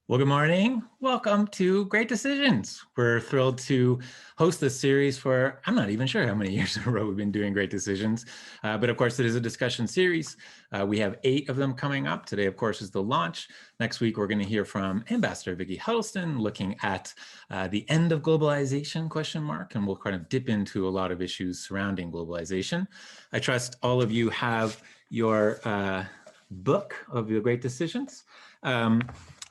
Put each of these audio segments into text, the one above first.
Well, good morning. Welcome to Great Decisions. We're thrilled to host this series for, I'm not even sure how many years in a row we've been doing Great Decisions, but of course it is a discussion series. We have 8 of them coming up. Today, of course, is the launch. Next week, we're going to hear from Ambassador Vicki Huddleston looking at the end of globalization, and we'll kind of dip into a lot of issues surrounding globalization. I trust all of you have your book of the Great Decisions.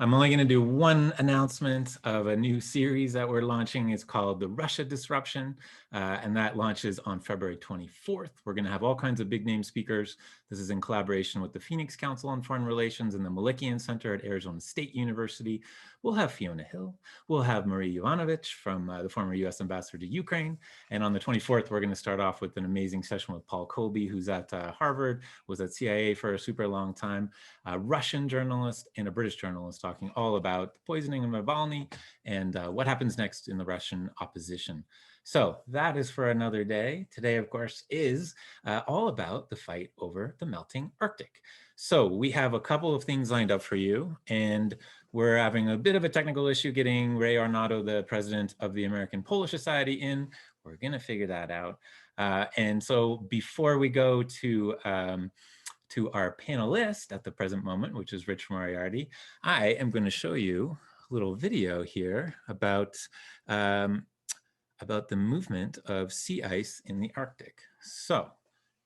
I'm only going to do one announcement of a new series that we're launching. It's called The Russia Disruption, and that launches on February 24th. We're going to have all kinds of big name speakers. This is in collaboration with the Phoenix Council on Foreign Relations and the Malikian Center at Arizona State University. We'll have Fiona Hill. We'll have Marie Yovanovitch from the former U.S. ambassador to Ukraine. And on the 24th, we're going to start off with an amazing session with Paul Colby, who's at Harvard, was at CIA for a super long time, a Russian journalist and a British journalist talking all about the poisoning of Navalny and what happens next in the Russian opposition. So that is for another day. Today, of course, is all about the fight over the melting Arctic. So we have a couple of things lined up for you, and we're having a bit of a technical issue getting Ray Arnaudo, the president of the American Polar Society, in. We're going to figure that out. And so before we go to our panelist at the present moment, which is Rich Moriarty, I am going to show you a little video here about the movement of sea ice in the Arctic. So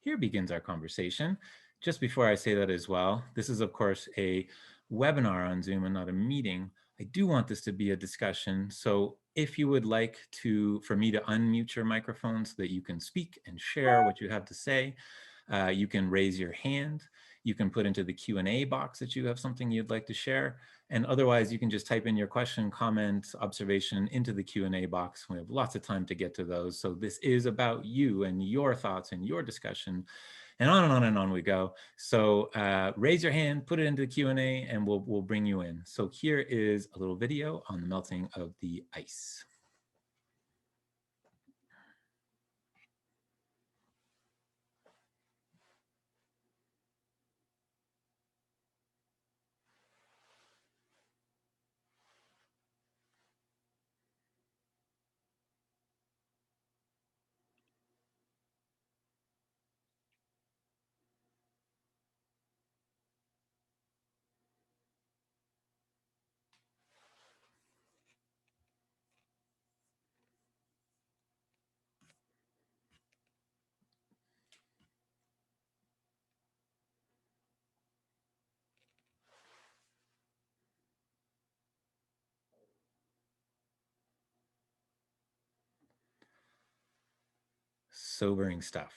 here begins our conversation. Just before I say that as well, this is of course a webinar on Zoom and not a meeting. I do want this to be a discussion. So if you would like for me to unmute your microphone so that you can speak and share what you have to say, you can raise your hand. You can put into the Q&A box that you have something you'd like to share. And otherwise, you can just type in your question, comment, observation into the Q&A box. We have lots of time to get to those. So this is about you and your thoughts and your discussion, and on and on and on we go. So raise your hand, put it into the Q&A, and we'll bring you in. So here is a little video on the melting of the ice. Sobering stuff.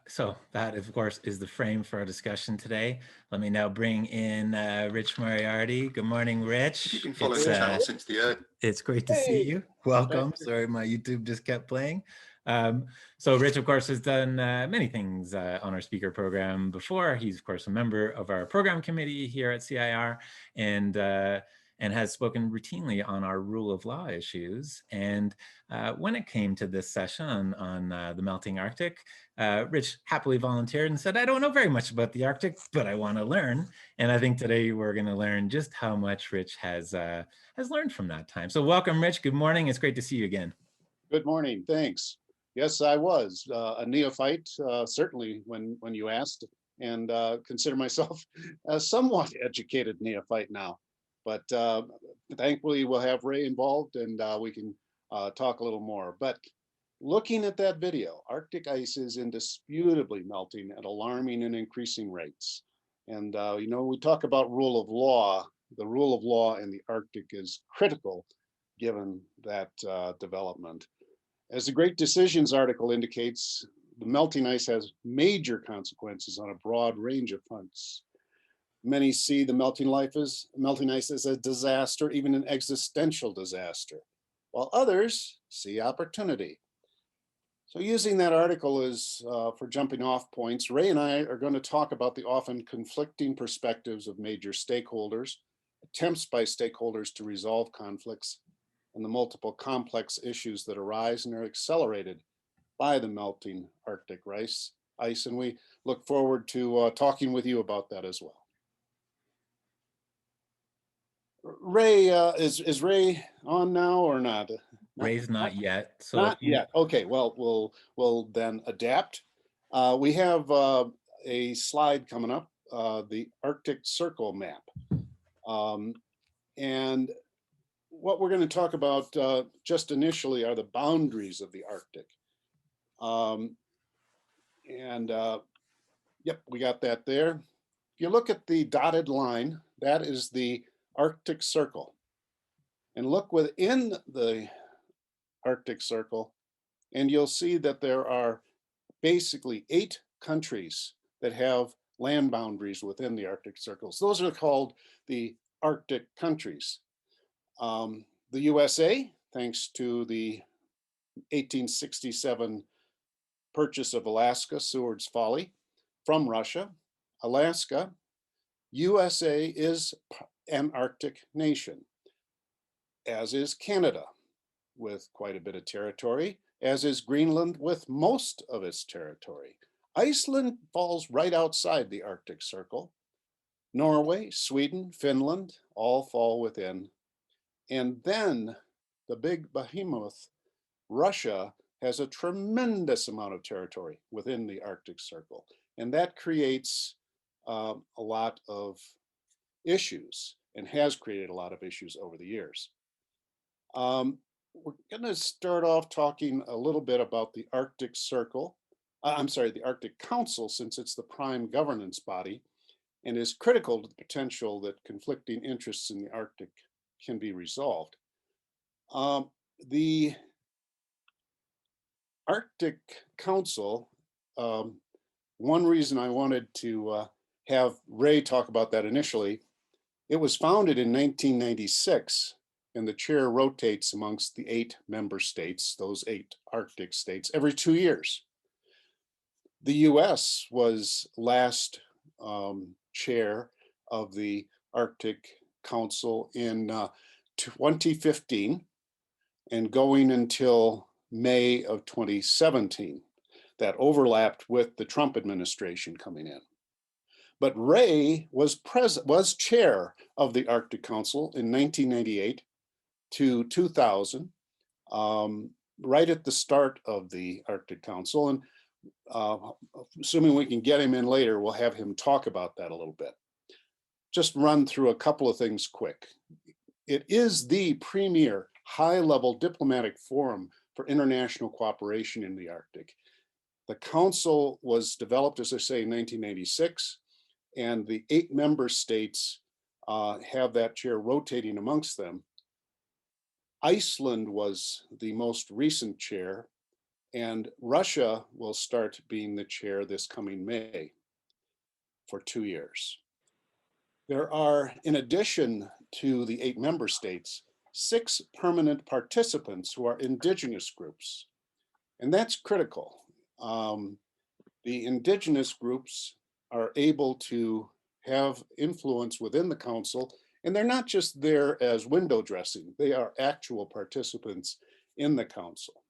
So that, of course, is the frame for our discussion today. Let me now bring in Rich Moriarty. Good morning, Rich. You've been following the channel since the early. It's great to see you. Welcome. Sorry, my YouTube just kept playing. So Rich, of course, has done many things on our speaker program before. He's, of course, a member of our program committee here at CIR, and has spoken routinely on our rule of law issues. And when it came to this session on the melting Arctic, Rich happily volunteered and said, I don't know very much about the Arctic, but I want to learn. And I think today we're going to learn just how much Rich has learned from that time. So welcome, Rich. Good morning. It's great to see you again. Good morning. Thanks. Yes, I was a neophyte, certainly when you asked, and consider myself a somewhat educated neophyte now. But thankfully, we'll have Ray involved, and we can talk a little more. But looking at that video, Arctic ice is indisputably melting at alarming and increasing rates. And we talk about rule of law. The rule of law in the Arctic is critical given that development. As the Great Decisions article indicates, the melting ice has major consequences on a broad range of fronts. Many see the melting ice as a disaster, even an existential disaster, while others see opportunity. So using that article as for jumping off points, Ray and I are going to talk about the often conflicting perspectives of major stakeholders, attempts by stakeholders to resolve conflicts, and the multiple complex issues that arise and are accelerated by the melting Arctic ice. And we look forward to talking with you about that as well. Ray, is Ray on now or not? Ray's not yet. So Not yet. Okay, well, we'll then adapt. We have a slide coming up, the Arctic Circle map. And what we're going to talk about just initially are the boundaries of the Arctic. Yep, we got that there. If you look at the dotted line, that is the Arctic Circle. And look within the Arctic Circle, and you'll see that there are basically 8 countries that have land boundaries within the Arctic Circles. Those are called the Arctic countries. The USA, thanks to the 1867 purchase of Alaska, Seward's Folly, from Russia, Alaska, USA is an Arctic nation, as is Canada, with quite a bit of territory, as is Greenland with most of its territory. Iceland falls right outside the Arctic Circle. Norway, Sweden, Finland all fall within. And then the big behemoth, Russia, has a tremendous amount of territory within the Arctic Circle. And that creates a lot of issues and has created a lot of issues over the years. We're going to start off talking a little bit about the Arctic Circle. I'm sorry, the Arctic Council, since it's the prime governance body and is critical to the potential that conflicting interests in the Arctic can be resolved. The Arctic Council, one reason I wanted to have Ray talk about that initially, it was founded in 1996, and the chair rotates amongst the 8 member states, those 8 Arctic states, every 2 years. The US was last chair of the Arctic Council in 2015 and going until May of 2017. That overlapped with the Trump administration coming in. But Ray was chair of the Arctic Council in 1998 to 2000, right at the start of the Arctic Council. And assuming we can get him in later, we'll have him talk about that a little bit. Just run through a couple of things quick. It is the premier high-level diplomatic forum for international cooperation in the Arctic. The council was developed, as I say, in 1996, and the 8 member states have that chair rotating amongst them. Iceland was the most recent chair, and Russia will start being the chair this coming May for 2 years. There are, in addition to the 8 member states, 6 permanent participants who are indigenous groups, and that's critical. The indigenous groups are able to have influence within the council, and they're not just there as window dressing, they are actual participants in the council.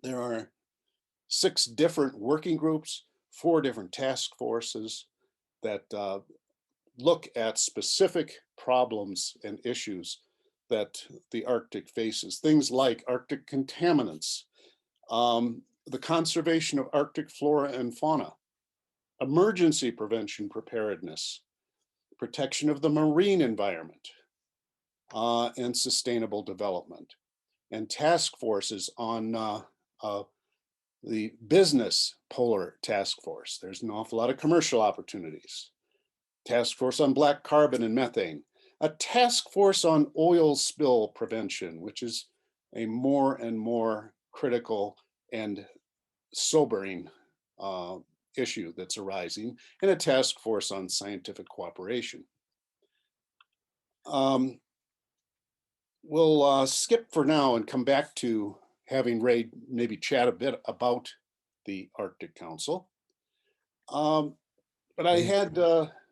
There are 6 different working groups, 4 different task forces that look at specific problems and issues that the Arctic faces. Things like Arctic contaminants, the conservation of Arctic flora and fauna, emergency prevention preparedness, protection of the marine environment, and sustainable development, and task forces on the business polar task force. There's an awful lot of commercial opportunities. Task force on black carbon and methane, a task force on oil spill prevention, which is a more and more critical and sobering issue that's arising, and a task force on scientific cooperation. We'll skip for now and come back to having Ray maybe chat a bit about the Arctic Council. But I had...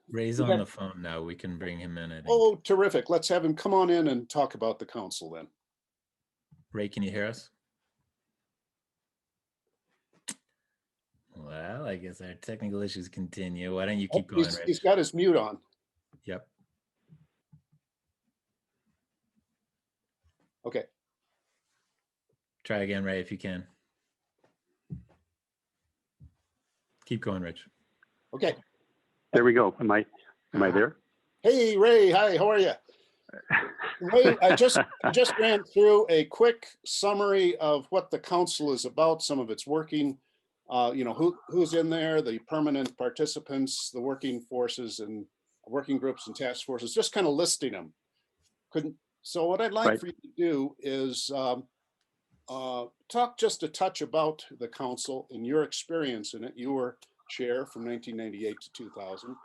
Ray's on the phone now. We can bring him in, I think. Oh, terrific. Let's have him come on in and talk about the council then. Ray, can you hear us? Well, I guess our technical issues continue. Why don't you keep going, Ray? He's got his mute on. Yep. Okay. Try again, Ray, if you can. Keep going, Rich. Okay. There we go. Am I there? Hey, Ray. Hi, how are you? Ray, I just ran through a quick summary of what the council is about, some of its working, who's in there, the permanent participants, the working forces and working groups and task forces, just kind of listing them. So what I'd like for you to do is talk just a touch about the council and your experience in it. You were chair from 1998 to 2000.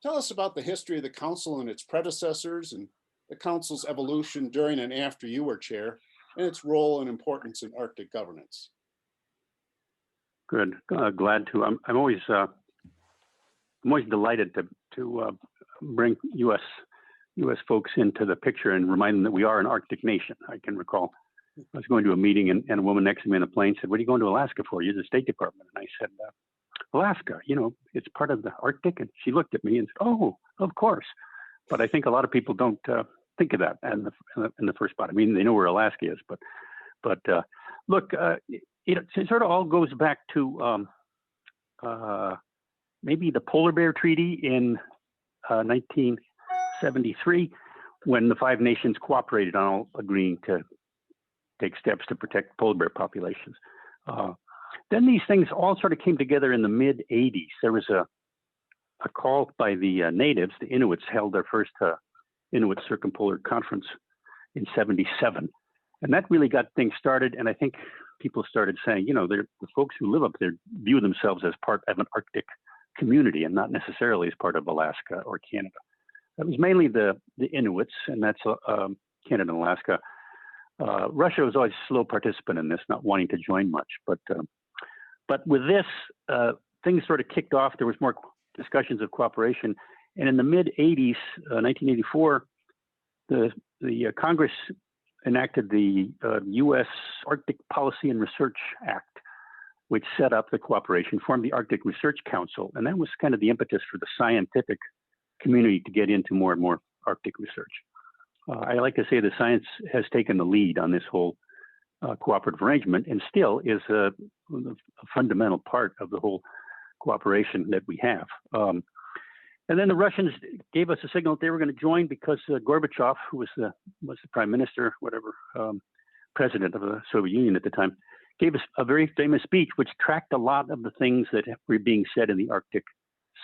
Tell us about the history of the council and its predecessors and the council's evolution during and after you were chair and its role and importance in Arctic governance. Good. Glad to. I'm always delighted to bring U.S. folks into the picture and remind them that we are an Arctic nation. I can recall I was going to a meeting and a woman next to me on a plane said, "What are you going to Alaska for? You're the State Department." And I said, "Alaska, it's part of the Arctic." And she looked at me and said, "Oh, of course." But I think a lot of people don't think of that in the first spot. I mean, they know where Alaska is, but look, it sort of all goes back to maybe the Polar Bear Treaty in 1973, when the 5 nations cooperated on all agreeing to take steps to protect polar bear populations. Then these things all sort of came together in the mid 80s. There was a call by the natives, the Inuits, held their first Inuit Circumpolar Conference in 77. And that really got things started. And I think people started saying, the folks who live up there view themselves as part of an Arctic community and not necessarily as part of Alaska or Canada. That was mainly the Inuits, and that's Canada and Alaska. Russia was always a slow participant in this, not wanting to join much. But with this, things sort of kicked off. There was more discussions of cooperation. And in the mid 80s, 1984, the Congress enacted the U.S. Arctic Policy and Research Act, which set up the cooperation, formed the Arctic Research Council. And that was kind of the impetus for the scientific community to get into more and more Arctic research. I like to say the science has taken the lead on this whole cooperative arrangement and still is a fundamental part of the whole cooperation that we have. And then the Russians gave us a signal that they were going to join because Gorbachev, who was the prime minister, president of the Soviet Union at the time, gave us a very famous speech which tracked a lot of the things that were being said in the Arctic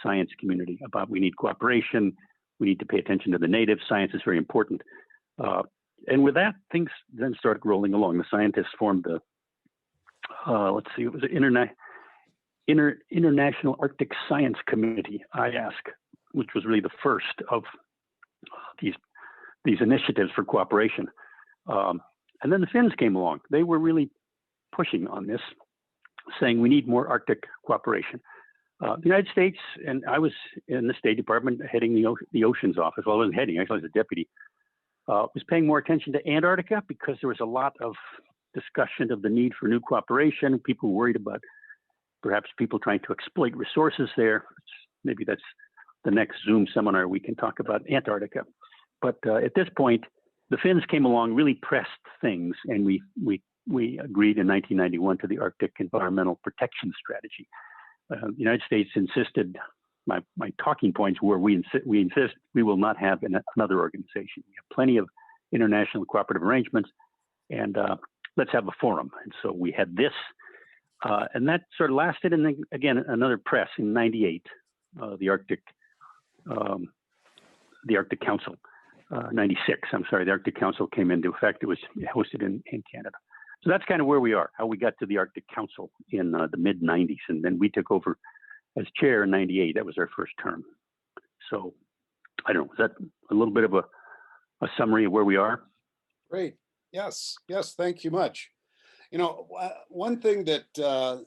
science community about we need cooperation, we need to pay attention to the natives, science is very important. And with that, things then started rolling along. The scientists formed the, it was an International Arctic Science Committee, IASC, which was really the first of these initiatives for cooperation. And then the Finns came along. They were really pushing on this, saying we need more Arctic cooperation. The United States, and I was in the State Department heading the Oceans Office. Well, I wasn't heading, actually I was a deputy. Was paying more attention to Antarctica because there was a lot of discussion of the need for new cooperation. People were worried about perhaps people trying to exploit resources there. Maybe that's the next Zoom seminar we can talk about Antarctica. But at this point, the Finns came along, really pressed things, and we agreed in 1991 to the Arctic Environmental Protection Strategy. The United States insisted, my talking points were we insist we will not have another organization. We have plenty of international cooperative arrangements, and let's have a forum. And so we had this, and that sort of lasted, and then again, another press in 98, the Arctic Council, 96, I'm sorry, the Arctic Council came into effect. It was hosted in Canada. So that's kind of where we are, how we got to the Arctic Council in the mid 90s. And then we took over as chair in 98. That was our first term. So I don't know, is that a little bit of a summary of where we are? Great. Yes. Thank you much. One thing that,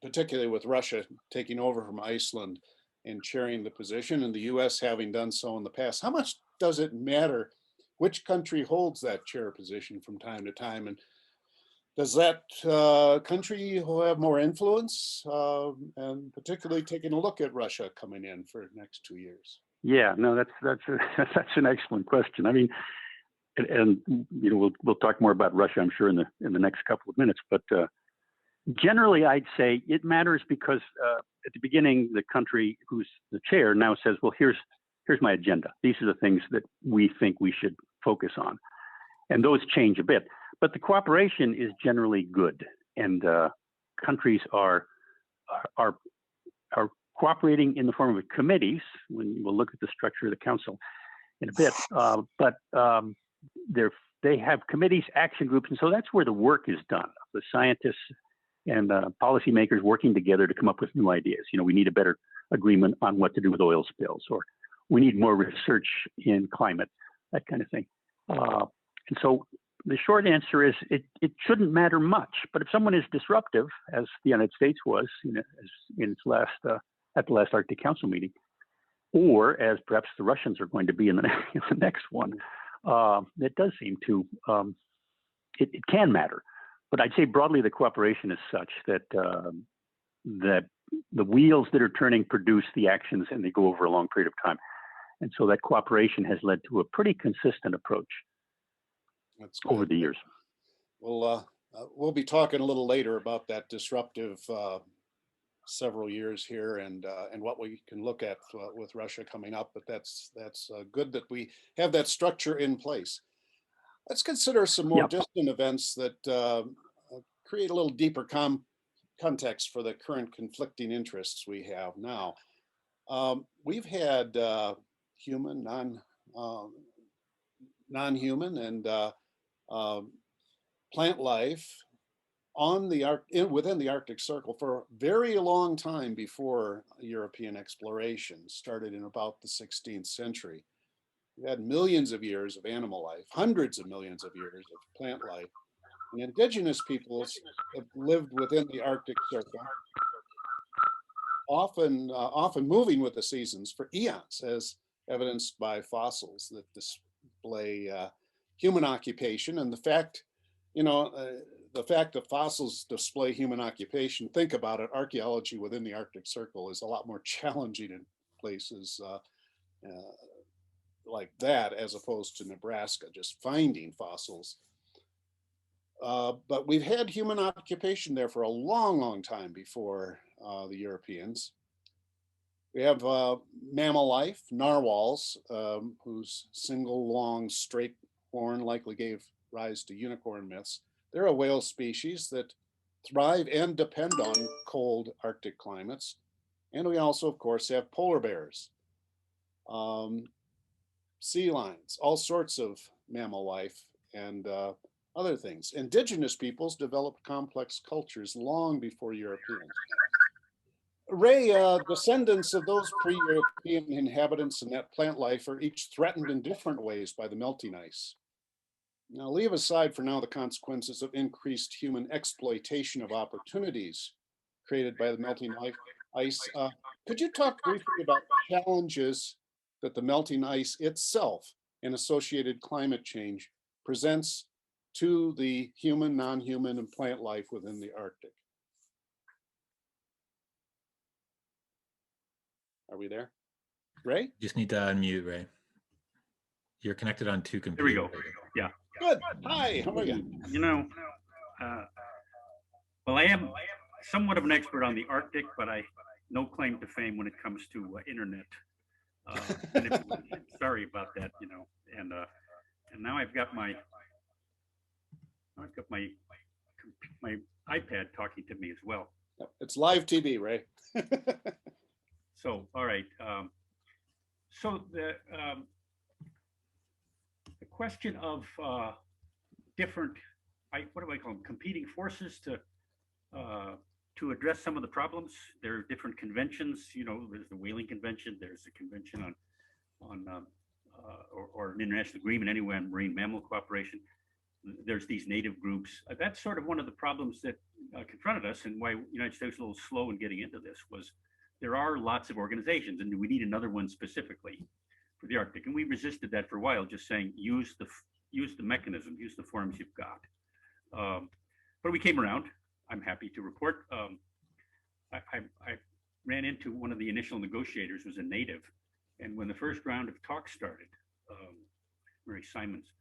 particularly with Russia taking over from Iceland and chairing the position and the US having done so in the past, how much does it matter which country holds that chair position from time to time? And does that country have more influence, and particularly taking a look at Russia coming in for the next 2 years? Yeah, no, that's an excellent question. I mean, and we'll talk more about Russia, I'm sure, in the next couple of minutes. But generally, I'd say it matters because at the beginning, the country who's the chair now says, "Well, here's my agenda. These are the things that we think we should focus on," and those change a bit. But the cooperation is generally good, and countries are cooperating in the form of committees. When we'll look at the structure of the council in a bit, but they have committees, action groups, and so that's where the work is done. The scientists and policymakers working together to come up with new ideas. We need a better agreement on what to do with oil spills, or we need more research in climate, that kind of thing. And so the short answer is it shouldn't matter much. But if someone is disruptive, as the United States was in its last at the last Arctic Council meeting, or as perhaps the Russians are going to be in the next one, it does seem to it can matter. But I'd say broadly the cooperation is such that that the wheels that are turning produce the actions, and they go over a long period of time. And so that cooperation has led to a pretty consistent approach over the years. Well, we'll be talking a little later about that disruptive several years here, and what we can look at with Russia coming up. But that's good that we have that structure in place. Let's consider some more distant events that create a little deeper context for the current conflicting interests we have now. We've had human, non-human, and plant life on within the Arctic Circle for a very long time before European exploration started in about the 16th century. We had millions of years of animal life, hundreds of millions of years of plant life. And indigenous peoples have lived within the Arctic Circle, often moving with the seasons for eons, as evidenced by fossils that display human occupation. And the fact that fossils display human occupation, think about it, archaeology within the Arctic Circle is a lot more challenging in places like that, as opposed to Nebraska, just finding fossils. But we've had human occupation there for a long, long time before the Europeans. We have mammal life, narwhals, whose single long straight horn likely gave rise to unicorn myths. They're a whale species that thrive and depend on cold Arctic climates. And we also, of course, have polar bears, sea lions, all sorts of mammal life, and other things. Indigenous peoples developed complex cultures long before Europeans. Ray, descendants of those pre-European inhabitants and that plant life are each threatened in different ways by the melting ice. Now, leave aside for now the consequences of increased human exploitation of opportunities created by the melting ice. Could you talk briefly about challenges that the melting ice itself and associated climate change presents to the human, non-human, and plant life within the Arctic? Are we there? Ray? Just need to unmute, Ray. You're connected on two computers. There we go. Yeah. Good. Hi, how are you? Well, I am somewhat of an expert on the Arctic, but I no claim to fame when it comes to internet manipulation. Sorry about that, and now I've got my iPad talking to me as well. It's live TV, Ray. So, all right. So the question of different, what do I call them, competing forces to address some of the problems. There are different conventions. There's the Whaling Convention. There's the Convention or an international agreement anyway on marine mammal cooperation. There's these native groups. That's sort of one of the problems that confronted us, and why the United States was a little slow in getting into this. Was there are lots of organizations, and we need another one specifically for the Arctic. And we resisted that for a while, just saying use the mechanism, use the forms you've got. But we came around. I'm happy to report. I ran into one of the initial negotiators, was a native, and when the first round of talks started, Mary Simons,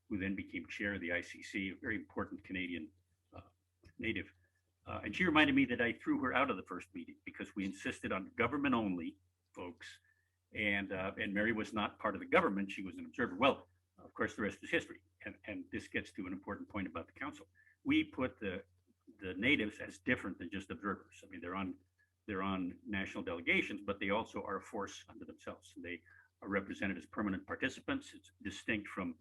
who then became chair of the ICC, a very important Canadian native. And she reminded me that I threw her out of the first meeting because we insisted on government only folks. And Mary was not part of the government. She was an observer. Well, of course, the rest is history. And this gets to an important point about the council. We put the natives as different than just observers. I mean, they're on national delegations, but they also are a force unto themselves. They are represented as permanent participants. It's distinct from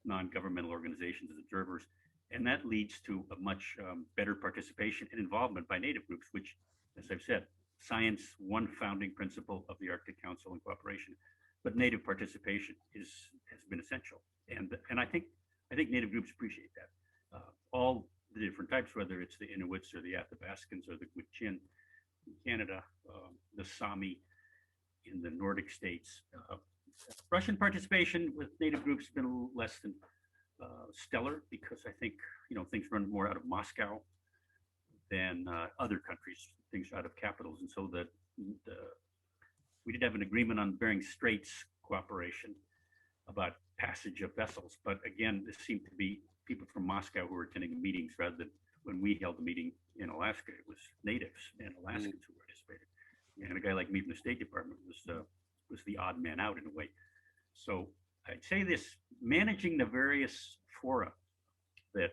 non-governmental organizations as observers. And that leads to a much better participation and involvement by native groups, which, as I've said, science, one founding principle of the Arctic Council and cooperation, but native participation has been essential. And I think native groups appreciate that. All the different types, whether it's the Inuits or the Athabascans or the Gwich'in in Canada, the Sami in the Nordic states. Russian participation with native groups has been a little less than stellar, because I think, things run more out of Moscow than other countries, things out of capitals. And so that we did have an agreement on Bering Straits cooperation about passage of vessels. But again, this seemed to be people from Moscow who were attending the meetings rather than when we held the meeting in Alaska. It was natives and Alaskans who participated. And a guy like me from the State Department was the odd man out in a way. So I'd say this: managing the various fora that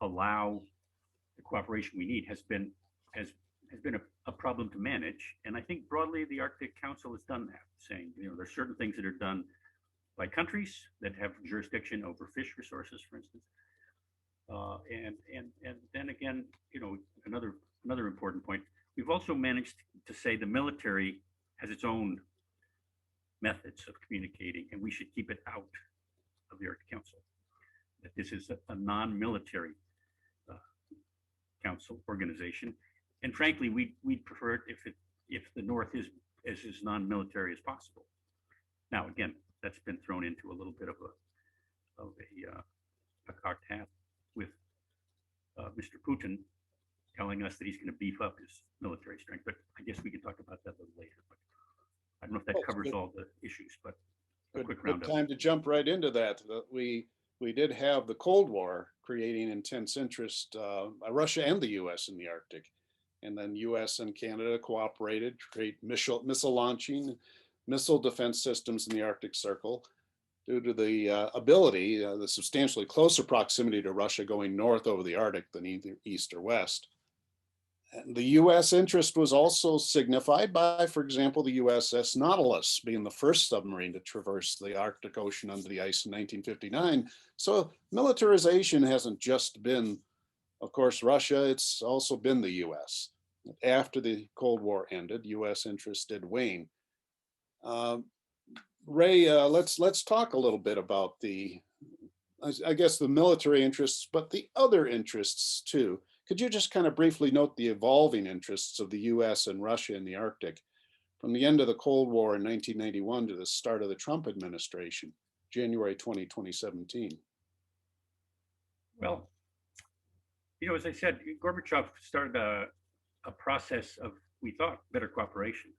allow the cooperation we need has been a problem to manage. And I think broadly the Arctic Council has done that, saying, there's certain things that are done by countries that have jurisdiction over fish resources, for instance. And then again, another important point, we've also managed to say the military has its own methods of communicating, and we should keep it out of the Arctic Council. That this is a non-military council organization, and frankly, we'd prefer it if the North is as non-military as possible. Now, again, that's been thrown into a little bit of a cocked hat with Mr. Putin telling us that he's going to beef up his military strength. But I guess we can talk about that a little later. But I don't know if that covers all the issues, but a quick roundup. Good time to jump right into that. We did have the Cold War creating intense interest by Russia and the U.S. in the Arctic. And then U.S. and Canada cooperated to create missile launching, missile defense systems in the Arctic Circle due to the ability, the substantially closer proximity to Russia going north over the Arctic than either east or west. And the U.S. interest was also signified by, for example, the USS Nautilus being the first submarine to traverse the Arctic Ocean under the ice in 1959. So militarization hasn't just been, of course, Russia, it's also been the U.S. After the Cold War ended, U.S. interest did wane. Ray, let's talk a little bit about I guess the military interests, but the other interests too. Could you just kind of briefly note the evolving interests of the U.S. and Russia in the Arctic from the end of the Cold War in 1991 to the start of the Trump administration, January 2017? Well, as I said, Gorbachev started a process of, we thought, better cooperation.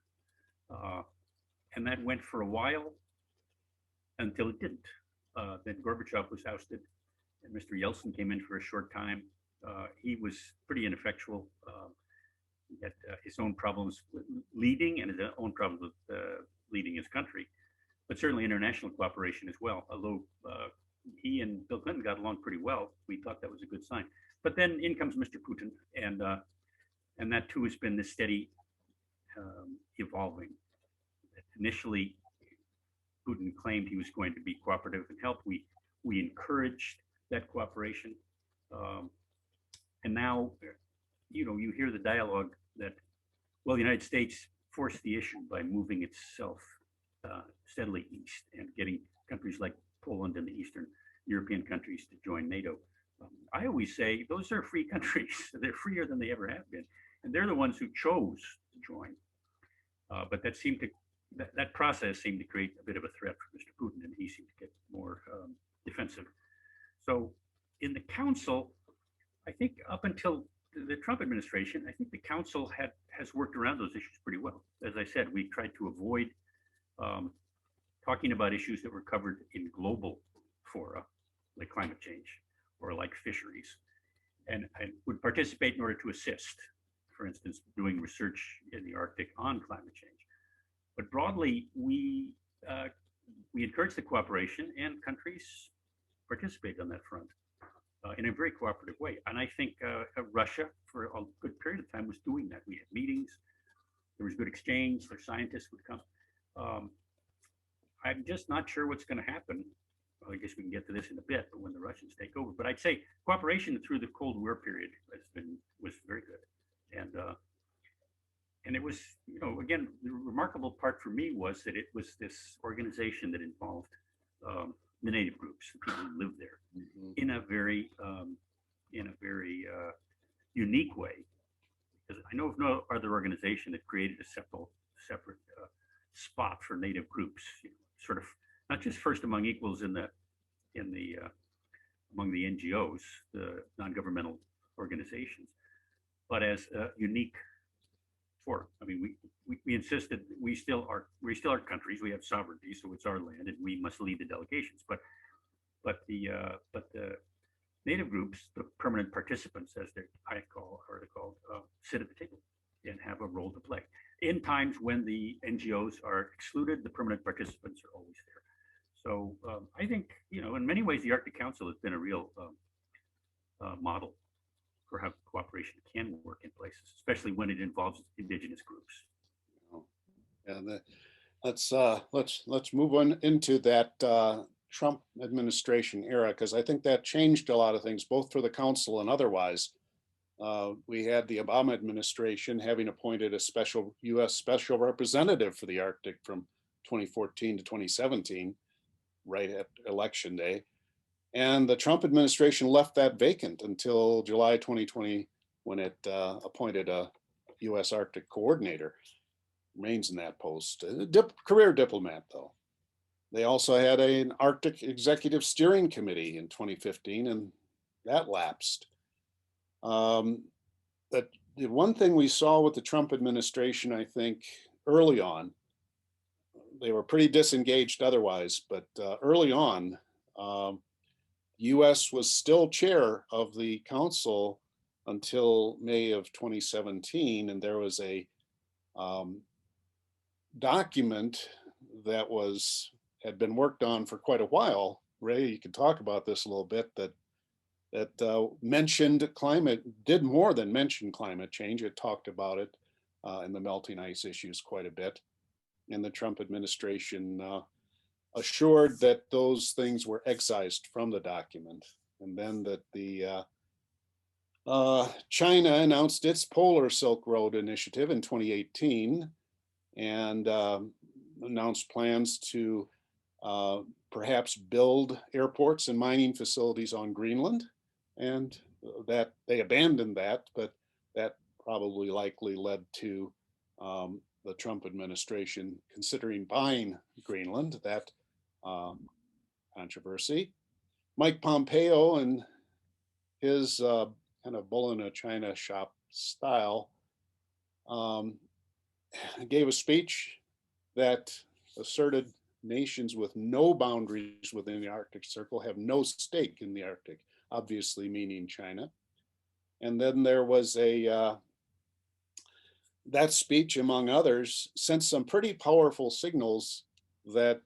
And that went for a while until it didn't. Then Gorbachev was ousted and Mr. Yeltsin came in for a short time. He was pretty ineffectual. He had his own problems with leading and his own problems with leading his country, but certainly international cooperation as well. Although he and Bill Clinton got along pretty well, we thought that was a good sign. But then in comes Mr. Putin, and that too has been this steady evolving. Initially, Putin claimed he was going to be cooperative and help. We encouraged that cooperation. And now, you hear the dialogue that, well, the United States forced the issue by moving itself steadily east and getting countries like Poland and the Eastern European countries to join NATO. I always say those are free countries. They're freer than they ever have been. And they're the ones who chose to join. But that process seemed to create a bit of a threat for Mr. Putin, and he seemed to get more defensive. So in the council, I think up until the Trump administration, I think the council has worked around those issues pretty well. As I said, we tried to avoid talking about issues that were covered in global fora, like climate change or like fisheries, and would participate in order to assist, for instance, doing research in the Arctic on climate change. But broadly, we encourage the cooperation, and countries participate on that front in a very cooperative way. And I think Russia, for a good period of time, was doing that. We had meetings, there was good exchange, their scientists would come. I'm just not sure what's going to happen. Well, I guess we can get to this in a bit, but when the Russians take over. But I'd say cooperation through the Cold War period was very good. And it was, you know, again, the remarkable part for me was that it was this organization that involved the native groups, the people who lived there, in a very unique way. Because I know of no other organization that created a separate spot for native groups, you know, sort of not just first among equals among the NGOs, the non-governmental organizations, but as a unique forum. I mean, we insisted we still are countries. We have sovereignty, so it's our land, and we must lead the delegations. But the native groups, the permanent participants, as they're called, sit at the table and have a role to play. In times when the NGOs are excluded, the permanent participants are always there. So I think, you know, in many ways, the Arctic Council has been a real model for how cooperation can work in places, especially when it involves indigenous groups. And let's move on into that Trump administration era, because I think that changed a lot of things, both for the council and otherwise. We had the Obama administration having appointed a special U.S. special representative for the Arctic from 2014 to 2017, right at election day. And the Trump administration left that vacant until July 2020, when it appointed a U.S. Arctic coordinator. Remains in that post. Career diplomat, though. They also had an Arctic Executive Steering Committee in 2015, and that lapsed. That the one thing we saw with the Trump administration, I think, early on, they were pretty disengaged otherwise, but early on, U.S. was still chair of the council until May of 2017, and there was a document that had been worked on for quite a while. Ray, you could talk about this a little bit. That mentioned did more than mention climate change. It talked about it and the melting ice issues quite a bit. And the Trump administration assured that those things were excised from the document. And then that the China announced its Polar Silk Road initiative in 2018 and announced plans to perhaps build airports and mining facilities on Greenland. And that they abandoned that, but that probably likely led to the Trump administration considering buying Greenland, that controversy. Mike Pompeo and his kind of bull in a china shop style gave a speech that asserted nations with no boundaries within the Arctic Circle have no stake in the Arctic, obviously meaning China. And then there was that speech, among others, sent some pretty powerful signals that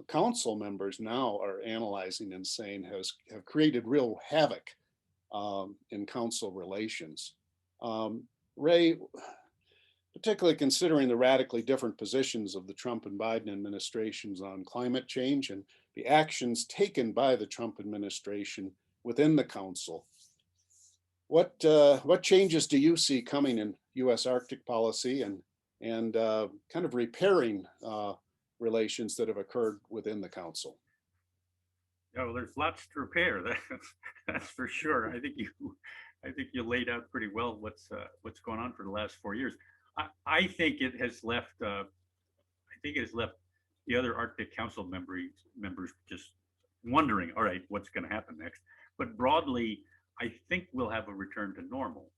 council members now are analyzing and saying have created real havoc in council relations. Ray, particularly considering the radically different positions of the Trump and Biden administrations on climate change and the actions taken by the Trump administration within the council, what changes do you see coming in U.S. Arctic policy and kind of repairing relations that have occurred within the council? Oh, there's lots to repair. That's for sure. I think you laid out pretty well what's going on for the last 4 years. I think it has left. The other Arctic Council members just wondering, all right, what's going to happen next? But broadly, I think we'll have a return to normal.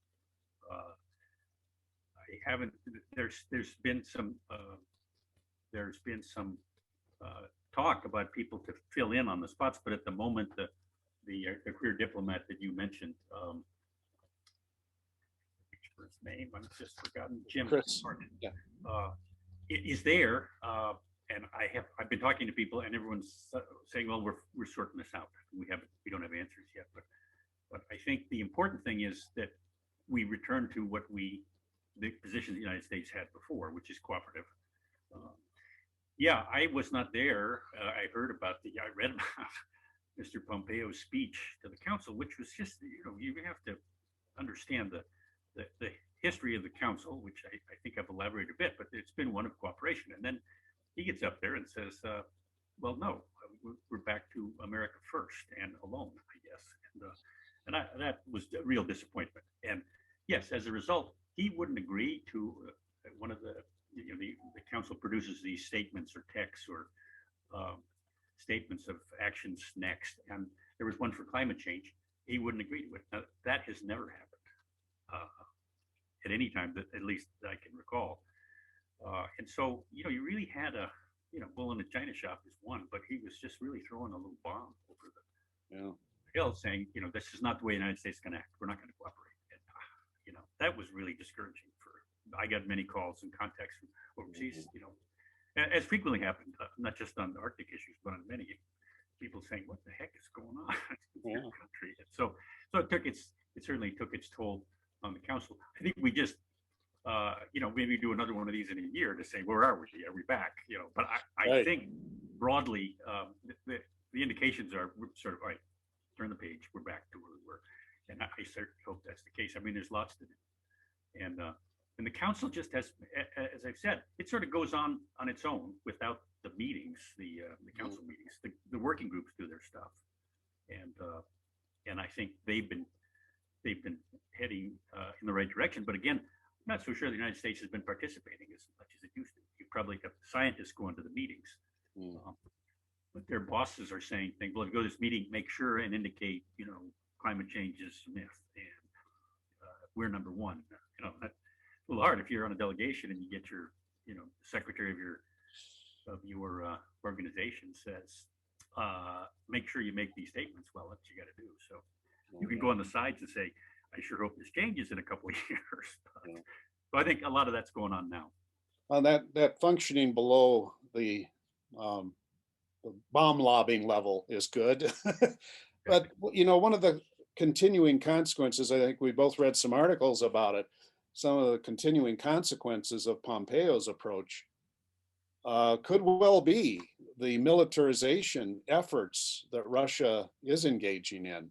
There's been some talk about people to fill in on the spots, but at the moment, the career diplomat that you mentioned, his name, I've just forgotten, Jim Chris. Yeah. Is there, and I've been talking to people, and everyone's saying, well, we're sorting this out. We don't have answers yet, but I think the important thing is that we return to the position the United States had before, which is cooperative. Yeah, I was not there. I read about Mr. Pompeo's speech to the council, which was just, you have to understand the history of the council, which I think I've elaborated a bit, but it's been one of cooperation. And then he gets up there and says, well, no, we're back to America first and alone, I guess. And that was a real disappointment. And yes, as a result, he wouldn't agree to one of the council produces these statements or texts or statements of actions next. And there was one for climate change. He wouldn't agree to it. Now, that has never happened at any time that at least I can recall. And so, you really had a, bull in a china shop is one, but he was just really throwing a little bomb over the hill saying, this is not the way the United States is going to act. We're not going to cooperate. And, that was really discouraging I got many calls and contacts from overseas, as frequently happened, not just on Arctic issues, but on many people saying, what the heck is going on in your country? And so it certainly took its toll on the council. I think we just, maybe do another one of these in a year to say, where are we? Are we back? But I think broadly, the indications are sort of, all right, turn the page, we're back to where we were. And I certainly hope that's the case. I mean, there's lots to do. And the council just has, as I've said, it sort of goes on its own without the meetings, the council meetings. The working groups do their stuff, and I think they've been heading in the right direction. But again, I'm not so sure the United States has been participating as much as it used to. You probably got scientists going to the meetings, but their bosses are saying things. Well, if you go to this meeting, make sure and indicate, climate change is a myth, and we're number one. That's a little hard if you're on a delegation and you get your, secretary of your organization says, make sure you make these statements. Well, that's what you got to do. So you can go on the sides and say, I sure hope this changes in a couple of years. But I think a lot of that's going on now. That functioning below the bomb lobbing level is good. But, one of the continuing consequences, I think we both read some articles about it, some of the continuing consequences of Pompeo's approach could well be the militarization efforts that Russia is engaging in.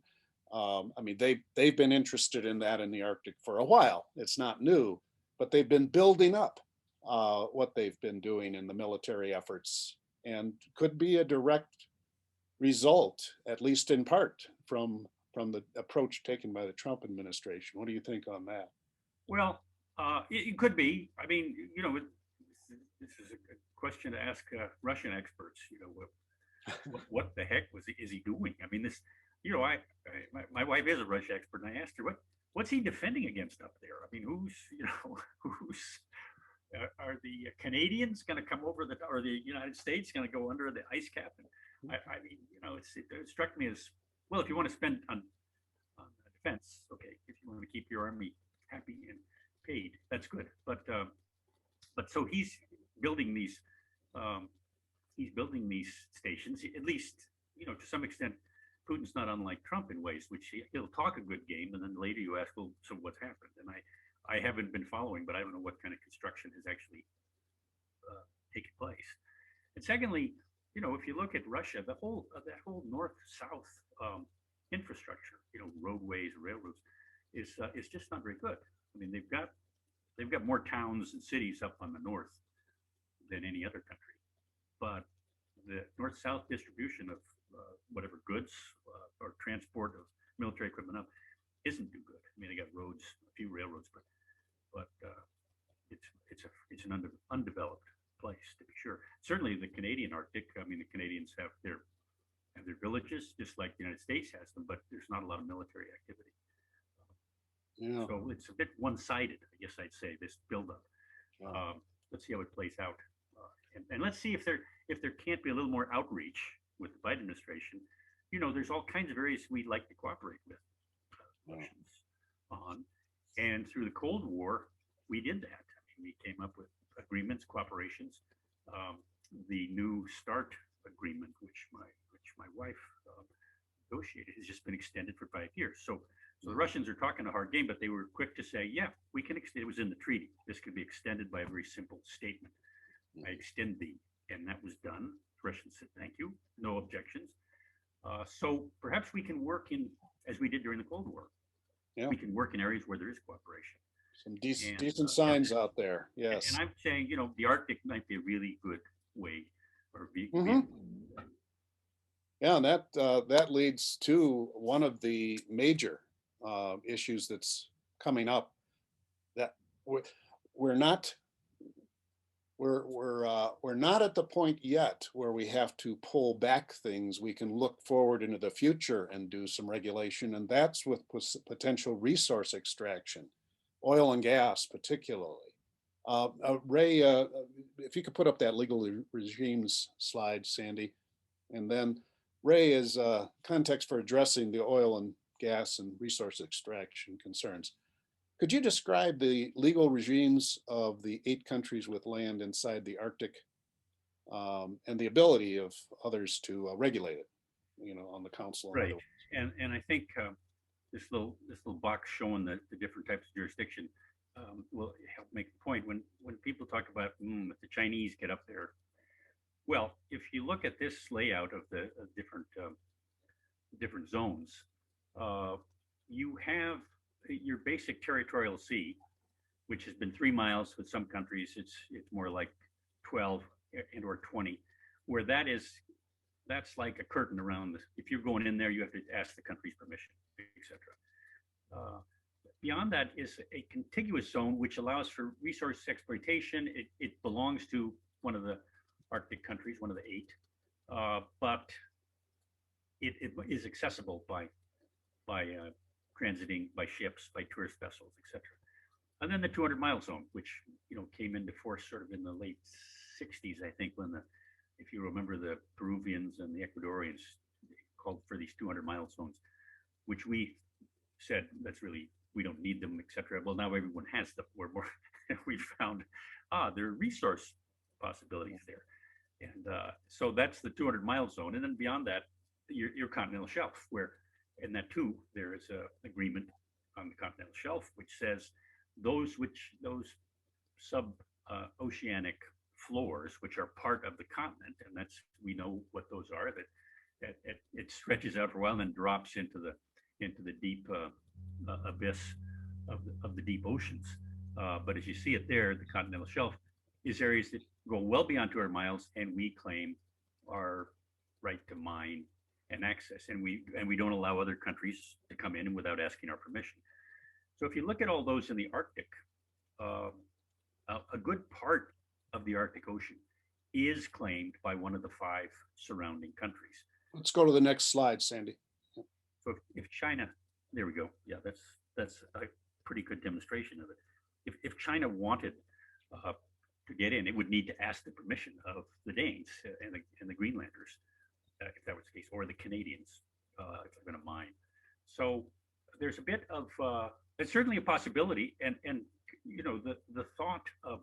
I mean, they've been interested in that in the Arctic for a while. It's not new, but they've been building up what they've been doing in the military efforts, and could be a direct result, at least in part, from the approach taken by the Trump administration. What do you think on that? Well, it could be. I mean, this is a question to ask Russian experts. What the heck is he doing? I mean, this. My wife is a Russia expert, and I asked her, what's he defending against up there? I mean, who's are the Canadians going to come over or the United States going to go under the ice cap? And I mean, it struck me as, well, if you want to spend on defense, okay. If you want to keep your army happy and paid, that's good. But so he's building these stations, at least, to some extent. Putin's not unlike Trump in ways which he'll talk a good game, and then later you ask, well, so what's happened? And I haven't been following, but I don't know what kind of construction has actually taken place. And secondly, if you look at Russia, that whole north-south infrastructure, roadways, railroads, is just not very good. I mean, they've got more towns and cities up on the north than any other country, but the north-south distribution of whatever goods or transport of military equipment up isn't too good. I mean, they got roads, a few railroads, but it's an undeveloped place, to be sure. Certainly, the Canadian Arctic. I mean, the Canadians have their villages, just like the United States has them, but there's not a lot of military activity. Yeah. So it's a bit one-sided, I guess I'd say, this buildup. Let's see how it plays out, and let's see if if there can't be a little more outreach with the Biden administration, there's all kinds of areas we'd like to cooperate with Russians on. And through the Cold War, we did that. We came up with agreements, cooperations. The New START agreement, which my wife negotiated, has just been extended for 5 years. So the Russians are talking a hard game, but they were quick to say, yeah, we can extend. It was in the treaty. This could be extended by a very simple statement. I extend thee, and that was done. The Russians said, thank you, no objections. So perhaps we can work in, as we did during the Cold War. Yeah. We can work in areas where there is cooperation. Some decent signs out there. Yes. And I'm saying, the Arctic might be a really good way, or Yeah, and that leads to one of the major issues that's coming up. That we're not at the point yet where we have to pull back things. We can look forward into the future and do some regulation, and that's with potential resource extraction, oil and gas particularly. Ray, if you could put up that legal regimes slide, Sandy, and then Ray is context for addressing the oil and gas and resource extraction concerns. Could you describe the legal regimes of the 8 countries with land inside the Arctic and the ability of others to regulate it, on the council? Right, and I think this little box showing the different types of jurisdiction will help make the point when people talk about if the Chinese get up there. Well, if you look at this layout of the different zones, you have your basic territorial sea, which has been 3 miles. With some countries, it's more like 12 and or 20, where that's like a curtain around this. If you're going in there, you have to ask the country's permission, etc. Beyond that is a contiguous zone, which allows for resource exploitation. It belongs to one of the Arctic countries, one of the 8, but it is accessible by transiting by ships, by tourist vessels, etc. And then the 200-mile zone, which came into force sort of in the late 60s, I think, when if you remember, the Peruvians and the Ecuadorians called for these 200-mile zones, which we said we don't need them, etc. Well, now everyone has them. We found there are resource possibilities there, and so that's the 200-mile zone. And then beyond that, your continental shelf, where in that too there is a agreement on the continental shelf which says those sub-oceanic floors which are part of the continent, and we know what those are, that it stretches out for a while and then drops into the deep abyss of the deep oceans. But as you see it there, the continental shelf is areas that go well beyond 200 miles, and we claim our right to mine and access, and we don't allow other countries to come in without asking our permission. So if you look at all those in the Arctic, a good part of the Arctic Ocean is claimed by one of the 5 surrounding countries. Let's go to the next slide, Sandy. So if China, there we go. Yeah, that's a pretty good demonstration of it. If China wanted to get in, it would need to ask the permission of the Danes and the Greenlanders, if that was the case, or the Canadians, if they're going to mine. So there's a bit of, it's certainly a possibility, and the thought of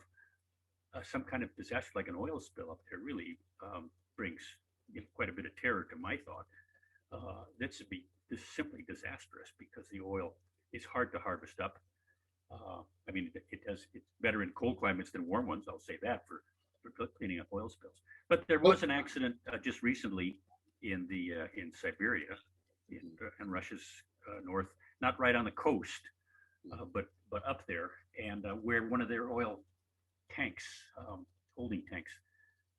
some kind of disaster like an oil spill up there really brings quite a bit of terror to my thought. This would be simply disastrous because the oil is hard to harvest up. It's better in cold climates than warm ones, I'll say that, for cleaning up oil spills. But there was an accident just recently in Siberia, in Russia's north, not right on the coast, but up there, and where one of their oil tanks, holding tanks,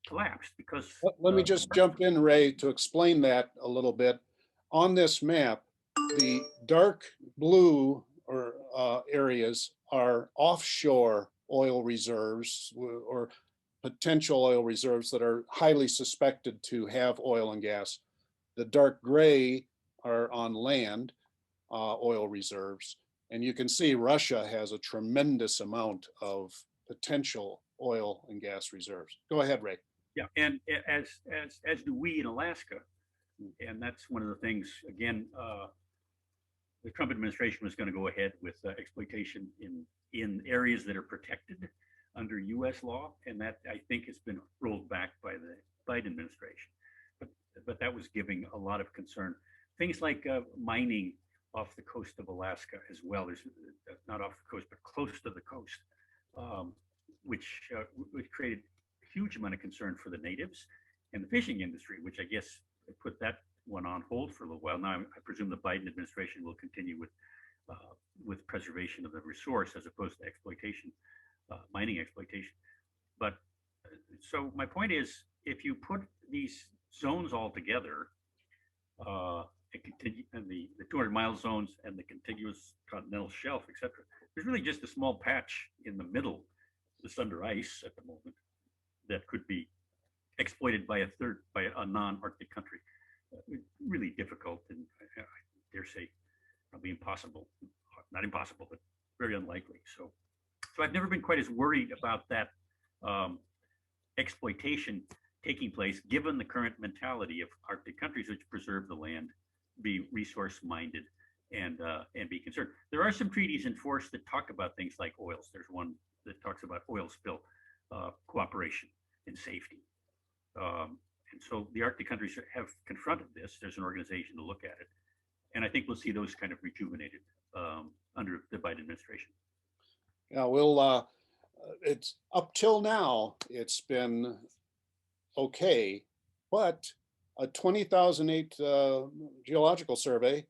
collapsed because. Let me just jump in, Ray, to explain that a little bit. On this map, the dark blue areas are offshore oil reserves or potential oil reserves that are highly suspected to have oil and gas. The dark gray are on land oil reserves. And you can see Russia has a tremendous amount of potential oil and gas reserves. Go ahead, Ray. Yeah, and as do we in Alaska, and that's one of the things. Again, the Trump administration was going to go ahead with exploitation in areas that are protected under U.S. law, and that I think has been rolled back by the Biden administration. But that was giving a lot of concern. Things like mining off the coast of Alaska as well. There's not off the coast, but close to the coast, which created a huge amount of concern for the natives and the fishing industry, which I guess put that one on hold for a little while. Now, I presume the Biden administration will continue with preservation of the resource as opposed to exploitation, mining exploitation. But so my point is, if you put these zones all together, and the 200-mile zones and the contiguous continental shelf, et cetera, there's really just a small patch in the middle that's under ice at the moment that could be exploited by a non-Arctic country. Really difficult, and I dare say probably impossible. Not impossible, but very unlikely. So I've never been quite as worried about that exploitation taking place, given the current mentality of Arctic countries, which preserve the land, be resource-minded, and be concerned. There are some treaties in force that talk about things like oils. There's one that talks about oil spill cooperation and safety. And so the Arctic countries have confronted this. There's an organization to look at it. And I think we'll see those kind of rejuvenated under the Biden administration. Yeah, we'll, it's up till now, it's been okay, but a 2008 geological survey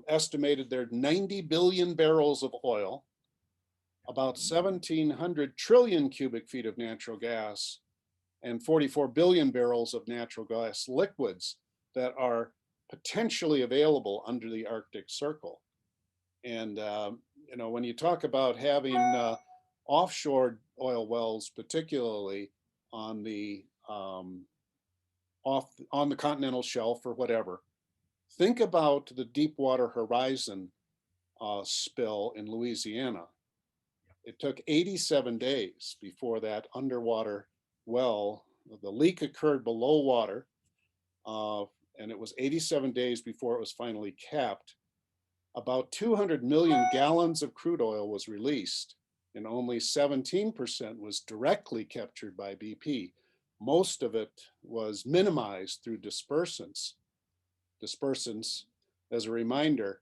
estimated there are 90 billion barrels of oil, about 1,700 trillion cubic feet of natural gas, and 44 billion barrels of natural gas liquids that are potentially available under the Arctic Circle. And, you know, when you talk about having offshore oil wells, particularly on the on the continental shelf or whatever, think about the Deepwater Horizon spill in Louisiana. It took 87 days before that underwater well, the leak occurred below water, and it was 87 days before it was finally capped. About 200 million gallons of crude oil was released, and only 17% was directly captured by BP. Most of it was minimized through dispersants. Dispersants, as a reminder,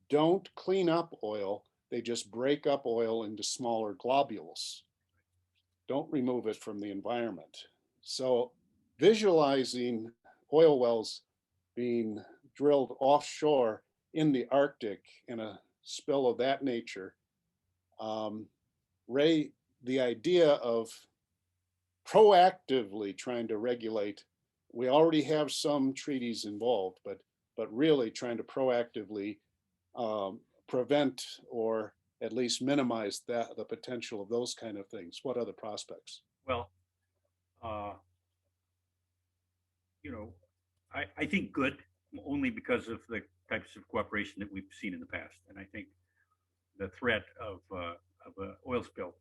don't clean up oil. They just break up oil into smaller globules. Don't remove it from the environment. So visualizing oil wells being drilled offshore in the Arctic in a spill of that nature, Ray, the idea of proactively trying to regulate, we already have some treaties involved, but really trying to proactively prevent or at least minimize the potential of those kind of things. What other prospects? Well, you know, I think good, only because of the types of cooperation that we've seen in the past. And I think the threat of an oil spill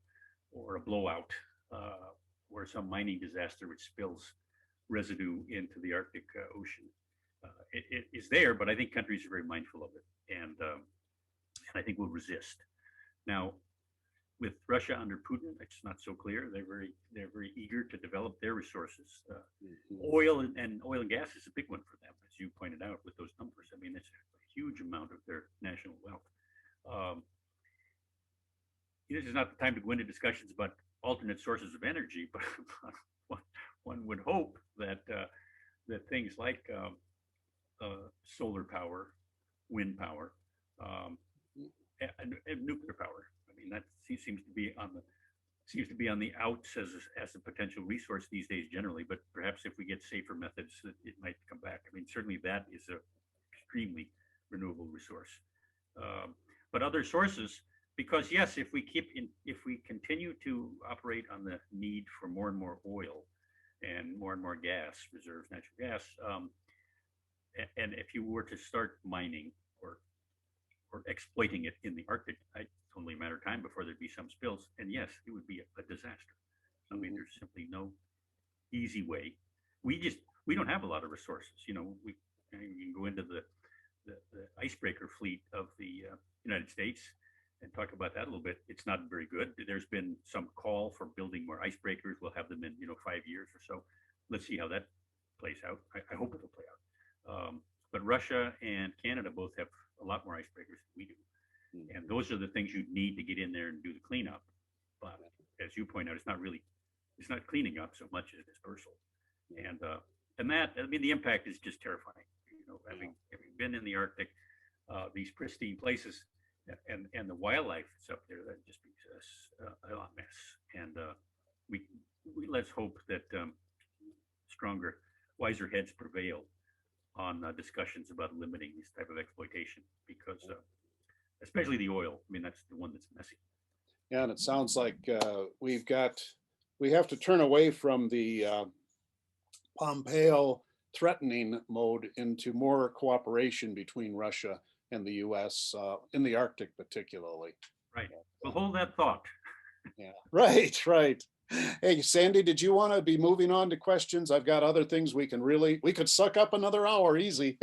or a blowout or some mining disaster which spills residue into the Arctic Ocean, it is there, but I think countries are very mindful of it, and I think will resist. Now, with Russia under Putin, it's not so clear. They're very eager to develop their resources. Oil and gas is a big one for them, as you pointed out with those numbers. I mean, it's a huge amount of their national wealth. This is not the time to go into discussions about alternate sources of energy, but one would hope that that things like solar power, wind power, and nuclear power. I mean, that seems to be on the outs as a potential resource these days generally. But perhaps if we get safer methods, it might come back. I mean, certainly that is a extremely renewable resource. But other sources, because yes, if we continue to operate on the need for more and more oil and more gas reserves, natural gas, and if you were to start mining or exploiting it in the Arctic, it's only a matter of time before there'd be some spills. And yes, it would be a disaster. I mean, there's simply no easy way. We don't have a lot of resources. You know, you can go into the icebreaker fleet of the United States and talk about that a little bit. It's not very good. There's been some call for building more icebreakers. We'll have them in 5 years or so. Let's see how that plays out. I hope it'll play out. But Russia and Canada both have a lot more icebreakers than we do. And those are the things you'd need to get in there and do the cleanup. But as you point out, it's not cleaning up so much as dispersal. And that, I mean, the impact is just terrifying. Having been in the Arctic, these pristine places, and the wildlife that's up there, that just makes us a hot mess. And we let's hope that stronger, wiser heads prevail on discussions about limiting this type of exploitation, because especially the oil. I mean, that's the one that's messy. Yeah, and it sounds like we have to turn away from the Pompeo threatening mode into more cooperation between Russia and the U.S. In the Arctic, particularly. Right. Well, hold that thought. Yeah. Right. Hey, Sandy, did you want to be moving on to questions? I've got other things we could suck up another hour easy,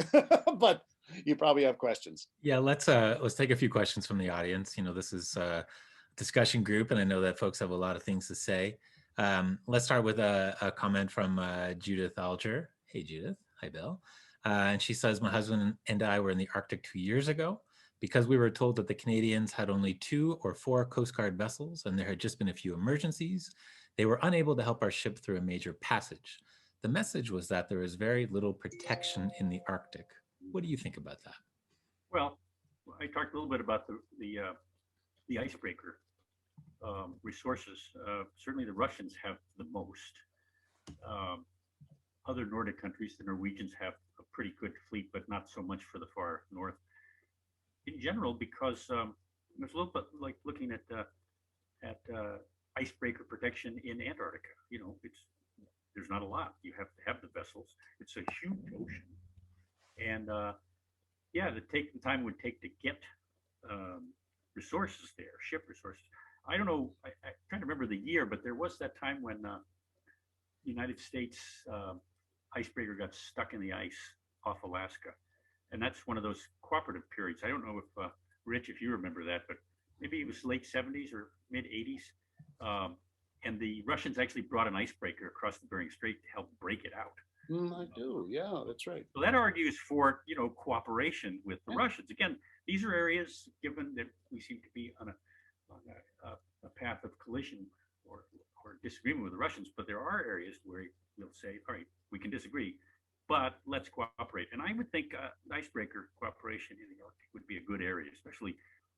but you probably have questions. Yeah, let's take a few questions from the audience. This is a discussion group, and I know that folks have a lot of things to say. Let's start with a comment from Judith Alger. Hey, Judith. Hi, Bill. And she says, my husband and I were in the Arctic 2 years ago. Because we were told that the Canadians had only 2 or 4 Coast Guard vessels and there had just been a few emergencies, they were unable to help our ship through a major passage. The message was that there is very little protection in the Arctic. What do you think about that? Well, I talked a little bit about the icebreaker resources. Certainly the Russians have the most. Other Nordic countries, the Norwegians have a pretty good fleet, but not so much for the far north. In general, because it's a little bit like looking at icebreaker protection in Antarctica. There's not a lot. You have to have the vessels. It's a huge ocean, and the time it would take to get resources there, ship resources. I don't know. I'm trying to remember the year, but there was that time when the United States icebreaker got stuck in the ice off Alaska. And that's one of those cooperative periods. I don't know if, Rich, if you remember that, but maybe it was late 70s or mid 80s. And the Russians actually brought an icebreaker across the Bering Strait to help break it out. I do. Yeah, that's right. So that argues for, cooperation with the Russians. Again, these are areas, given that we seem to be on a path of collision or disagreement with the Russians, but there are areas where we'll say, all right, we can disagree, but let's cooperate. And I would think icebreaker cooperation in the Arctic would be a good area, especially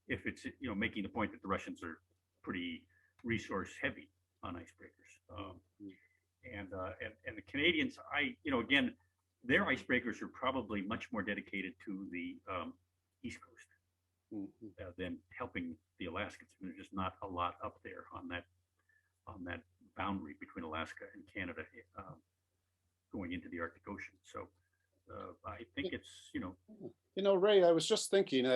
if it's making the point that the Russians are pretty resource heavy on icebreakers. And the Canadians, again, their icebreakers are probably much more dedicated to the East Coast than helping the Alaskans. I mean, there's just not a lot up there on that boundary between Alaska and Canada going into the Arctic Ocean. So I think it's, Ray, I was just thinking,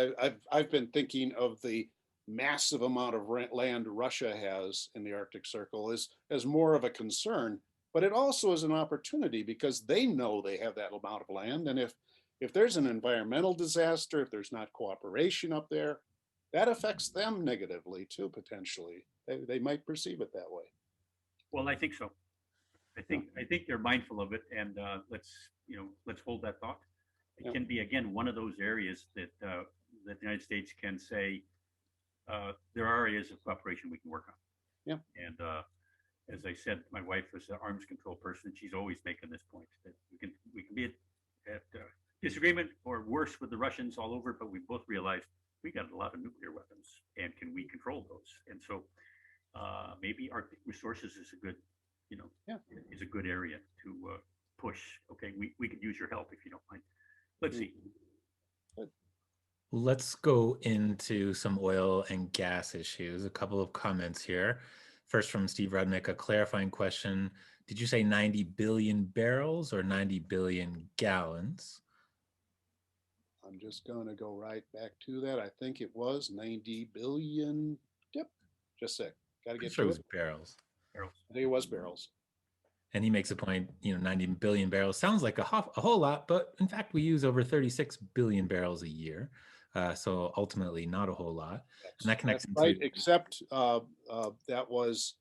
I've been thinking of the massive amount of land Russia has in the Arctic Circle as more of a concern, but it also is an opportunity because they know they have that amount of land. And if there's an environmental disaster, if there's not cooperation up there, that affects them negatively too, potentially. They might perceive it that way. Well, I think so. I think they're mindful of it, and let's hold that thought. It can be, again, one of those areas that the United States can say there are areas of cooperation we can work on. Yeah. And as I said, my wife is an arms control person. She's always making this point that we can be at disagreement or worse with the Russians all over, but we both realize we got a lot of nuclear weapons, and can we control those? And so maybe Arctic resources is a good, is a good area to push. Okay, we could use your help if you don't mind. Let's see. Let's go into some oil and gas issues. A couple of comments here. First from Steve Rudnick, a clarifying question. Did you say 90 billion barrels or 90 billion gallons? I'm just going to go right back to that. I think it was 90 billion. Yep. Just a sec. Got to get sure to it was barrels. I think it was barrels. And he makes a point, 90 billion barrels sounds like a whole lot, but in fact, we use over 36 billion barrels a year. So ultimately not a whole lot. And that connects into... Right, except that was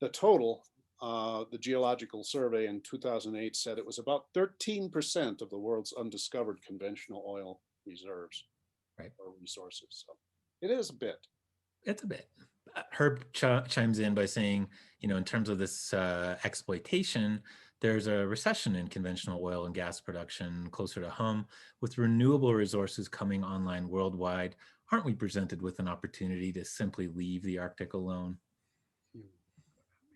the total. The Geological Survey in 2008 said it was about 13% of the world's undiscovered conventional oil reserves, right, or resources. So it is a bit. It's a bit. Herb chimes in by saying, in terms of this exploitation, there's a recession in conventional oil and gas production closer to home. With renewable resources coming online worldwide, aren't we presented with an opportunity to simply leave the Arctic alone?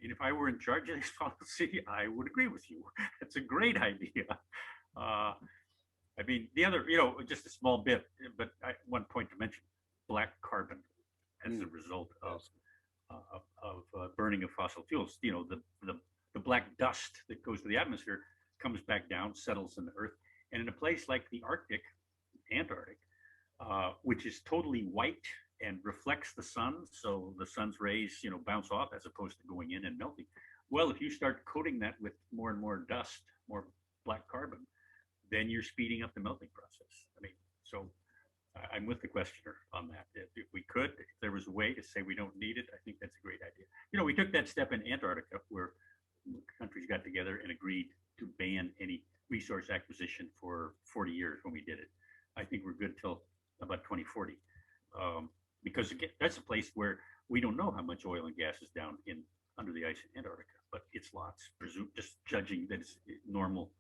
And if I were in charge of this policy, I would agree with you. It's a great idea. I mean, the other, just a small bit, but one point to mention, black carbon as a result of burning of fossil fuels. The black dust that goes to the atmosphere comes back down, settles in the earth. And in a place like the Arctic, Antarctic, which is totally white and reflects the sun, so the sun's rays, bounce off as opposed to going in and melting. Well, if you start coating that with more and more dust, more black carbon, then you're speeding up the melting process. I mean, so I'm with the questioner on that. If we could, if there was a way to say we don't need it, I think that's a great idea. We took that step in Antarctica where countries got together and agreed to ban any resource acquisition for 40 years when we did it. I think we're good till about 2040. Because again, that's a place where we don't know how much oil and gas is down under the ice in Antarctica, but it's lots. Just judging that it's normal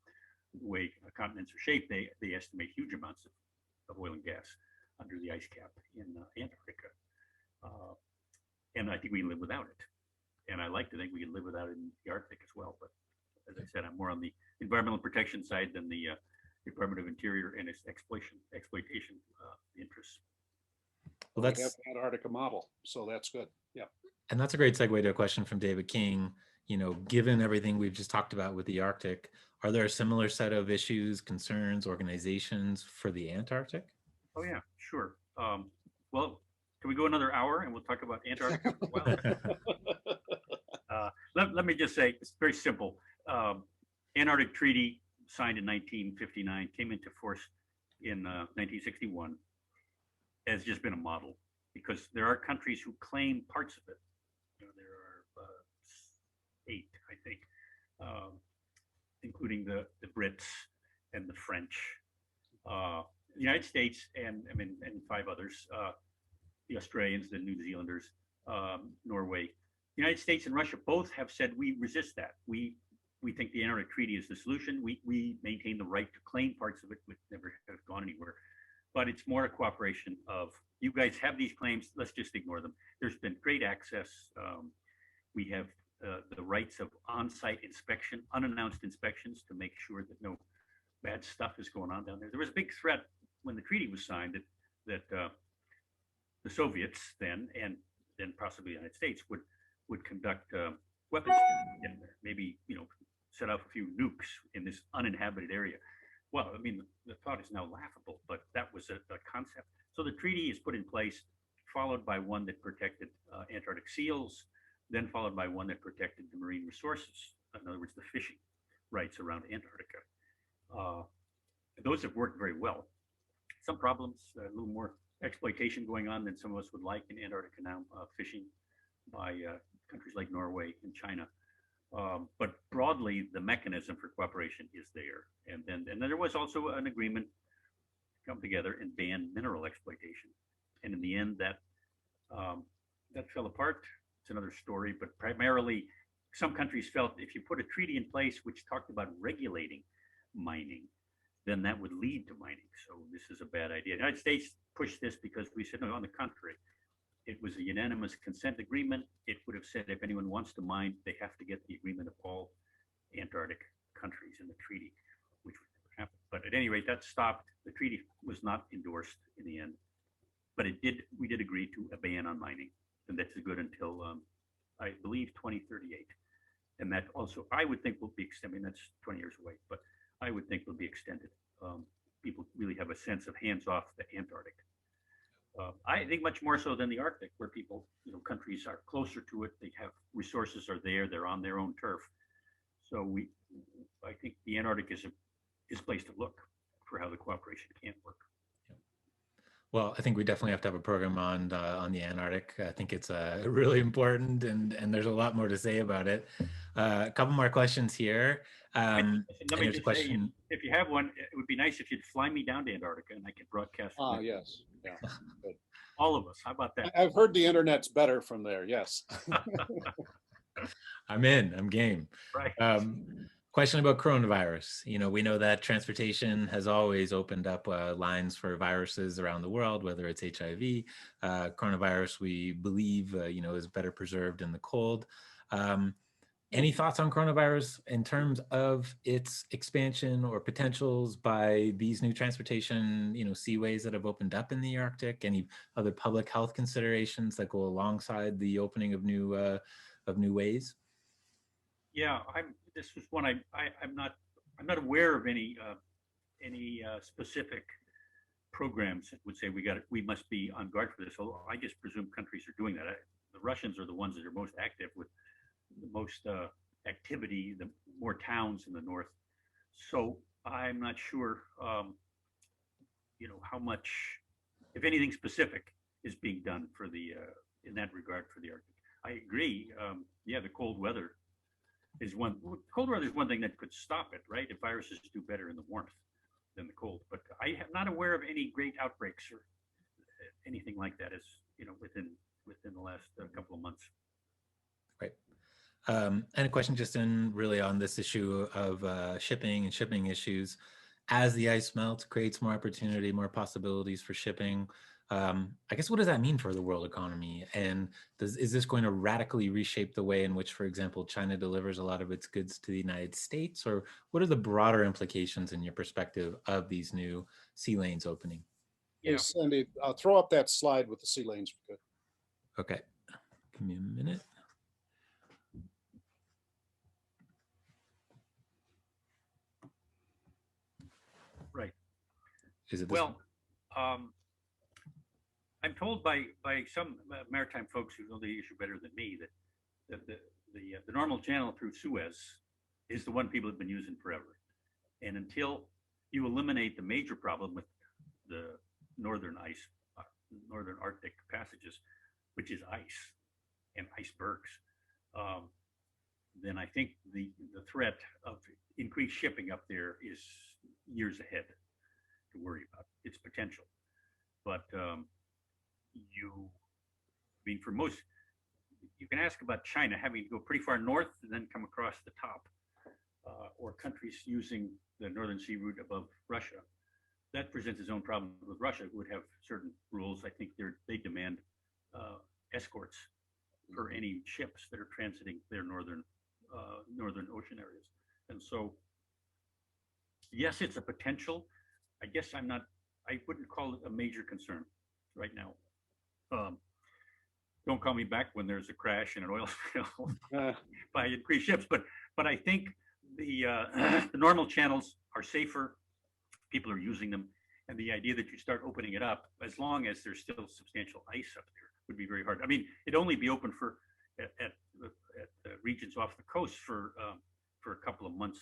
way continents are shaped, they estimate huge amounts of oil and gas under the ice cap in Antarctica. And I think we live without it. And I like to think we can live without it in the Arctic as well. But as I said, I'm more on the environmental protection side than the Department of Interior and its exploitation interests. Well, that's the Antarctica model, so that's good. Yeah. And that's a great segue to a question from David King. Given everything we've just talked about with the Arctic, are there a similar set of issues, concerns, organizations for the Antarctic? Oh yeah, sure. Well, can we go another hour and we'll talk about Antarctica? Let me just say, it's very simple. Antarctic Treaty signed in 1959, came into force in 1961, has just been a model because there are countries who claim parts of it. There are 8, I think, including the Brits and the French, the United States, and 5 others, the Australians, the New Zealanders, Norway. The United States and Russia both have said we resist that. We think the Antarctic Treaty is the solution. We maintain the right to claim parts of it, which never have gone anywhere. But it's more a cooperation of, you guys have these claims, let's just ignore them. There's been great access. We have the rights of on-site inspection, unannounced inspections to make sure that no bad stuff is going on down there. There was a big threat when the treaty was signed that the Soviets then, and then possibly the United States, would conduct weapons in there, maybe, set off a few nukes in this uninhabited area. Well, the thought is now laughable, but that was a concept. So the treaty is put in place, followed by one that protected Antarctic seals, then followed by one that protected the marine resources. In other words, the fishing rights around Antarctica. Those have worked very well. Some problems, a little more exploitation going on than some of us would like in Antarctica now, fishing by countries like Norway and China. But broadly, the mechanism for cooperation is there. And then there was also an agreement to come together and ban mineral exploitation. And in the end, that fell apart. It's another story, but primarily some countries felt if you put a treaty in place which talked about regulating mining, then that would lead to mining. So this is a bad idea. The United States pushed this because we said, no, on the contrary, it was a unanimous consent agreement. It would have said if anyone wants to mine, they have to get the agreement of all Antarctic countries in the treaty, which would never happen. But at any rate, that stopped. The treaty was not endorsed in the end, but we did agree to a ban on mining, and that's good until I believe 2038. And that also, I would think, will be extended. That's 20 years away, but I would think will be extended. People really have a sense of hands off the Antarctic. I think much more so than the Arctic, where people, countries are closer to it. They have resources are there. They're on their own turf. So I think the Antarctic is a place to look for how the cooperation can work. Well, I think we definitely have to have a program on the Antarctic. I think it's really important, and there's a lot more to say about it. A couple more questions here. Let me There's a just question. say, if you have one, it would be nice if you'd fly me down to Antarctica and I could broadcast. Yes. Yeah. Good. All of us. How about that? I've heard the internet's better from there. Yes. I'm in. I'm game. Right. Question about coronavirus. We know that transportation has always opened up lines for viruses around the world, whether it's HIV. Coronavirus, we believe, is better preserved in the cold. Any thoughts on coronavirus in terms of its expansion or potentials by these new transportation, seaways that have opened up in the Arctic? Any other public health considerations that go alongside the opening of new ways? Yeah, this was one I'm not aware of any specific programs that would say we must be on guard for this. Although I just presume countries are doing that. The Russians are the ones that are most active with the most activity, the more towns in the north. So I'm not sure, how much, if anything specific, is being done for in that regard for the Arctic. I agree. The cold weather is one. Cold weather is one thing that could stop it, right? If viruses do better in the warmth than the cold. But I am not aware of any great outbreaks or anything like that as within the last couple of months. Right. And a question just really on this issue of shipping and shipping issues. As the ice melts, creates more opportunity, more possibilities for shipping. I guess, what does that mean for the world economy? And is this going to radically reshape the way in which, for example, China delivers a lot of its goods to the United States? Or what are the broader implications in your perspective of these new sea lanes opening? Yeah. Hey, Sandy, I'll throw up that slide with the sea lanes. Okay. Give me a minute. Right. Is it this well? I'm told by some maritime folks who know the issue better than me that the normal channel through Suez is the one people have been using forever, and until you eliminate the major problem with the northern Arctic passages, which is ice and icebergs, then I think the threat of increased shipping up there is years ahead to worry about its potential. But for most, you can ask about China having to go pretty far north and then come across the top, or countries using the Northern Sea route above Russia. That presents its own problem with Russia, who would have certain rules. I think they demand escorts for any ships that are transiting their northern ocean areas. And so, yes, it's a potential. I guess I wouldn't call it a major concern right now. Don't call me back when there's a crash in an oil spill by increased ships. But I think the normal channels are safer. People are using them, and the idea that you start opening it up, as long as there's still substantial ice up there, would be very hard. I mean, it'd only be open at regions off the coast for a couple of months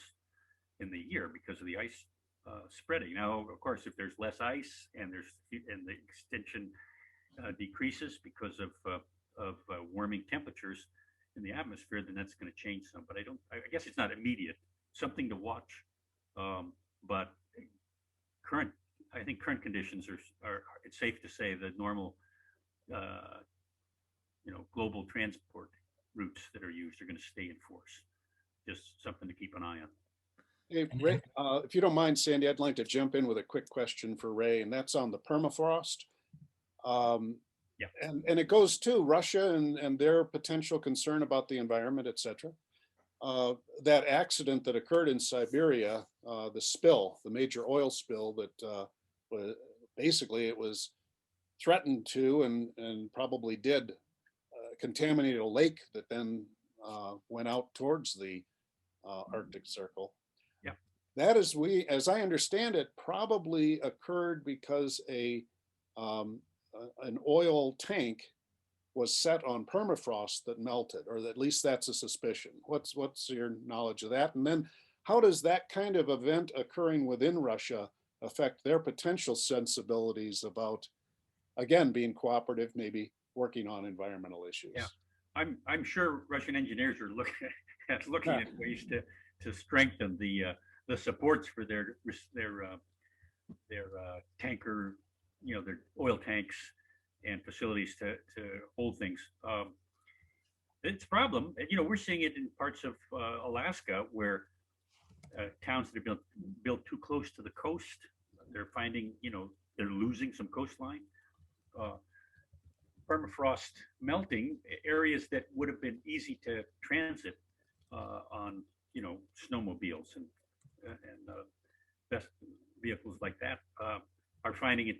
in the year because of the ice spreading. Now, of course, if there's less ice and the extension decreases because of warming temperatures in the atmosphere, then that's going to change some. But I guess it's not immediate. Something to watch. But I think current conditions are. It's safe to say that normal, global transport routes that are used are going to stay in force. Just something to keep an eye on. Hey, Ray, if you don't mind, Sandy, I'd like to jump in with a quick question for Ray, and that's on the permafrost. Yeah. And it goes to Russia and their potential concern about the environment, et cetera. That accident that occurred in Siberia, the major oil spill that basically it was threatened to and probably did contaminate a lake that then went out towards the Arctic Circle. Yeah. That is, as I understand it, probably occurred because an oil tank was set on permafrost that melted, or at least that's a suspicion. What's your knowledge of that? And then how does that kind of event occurring within Russia affect their potential sensibilities about, again, being cooperative, maybe working on environmental issues? Yeah, I'm sure Russian engineers are looking at ways to strengthen the supports for their tanker, their oil tanks and facilities to hold things. It's a problem. We're seeing it in parts of Alaska where towns that are built too close to the coast, they're finding, they're losing some coastline. Permafrost melting areas that would have been easy to transit on, snowmobiles and best vehicles like that are finding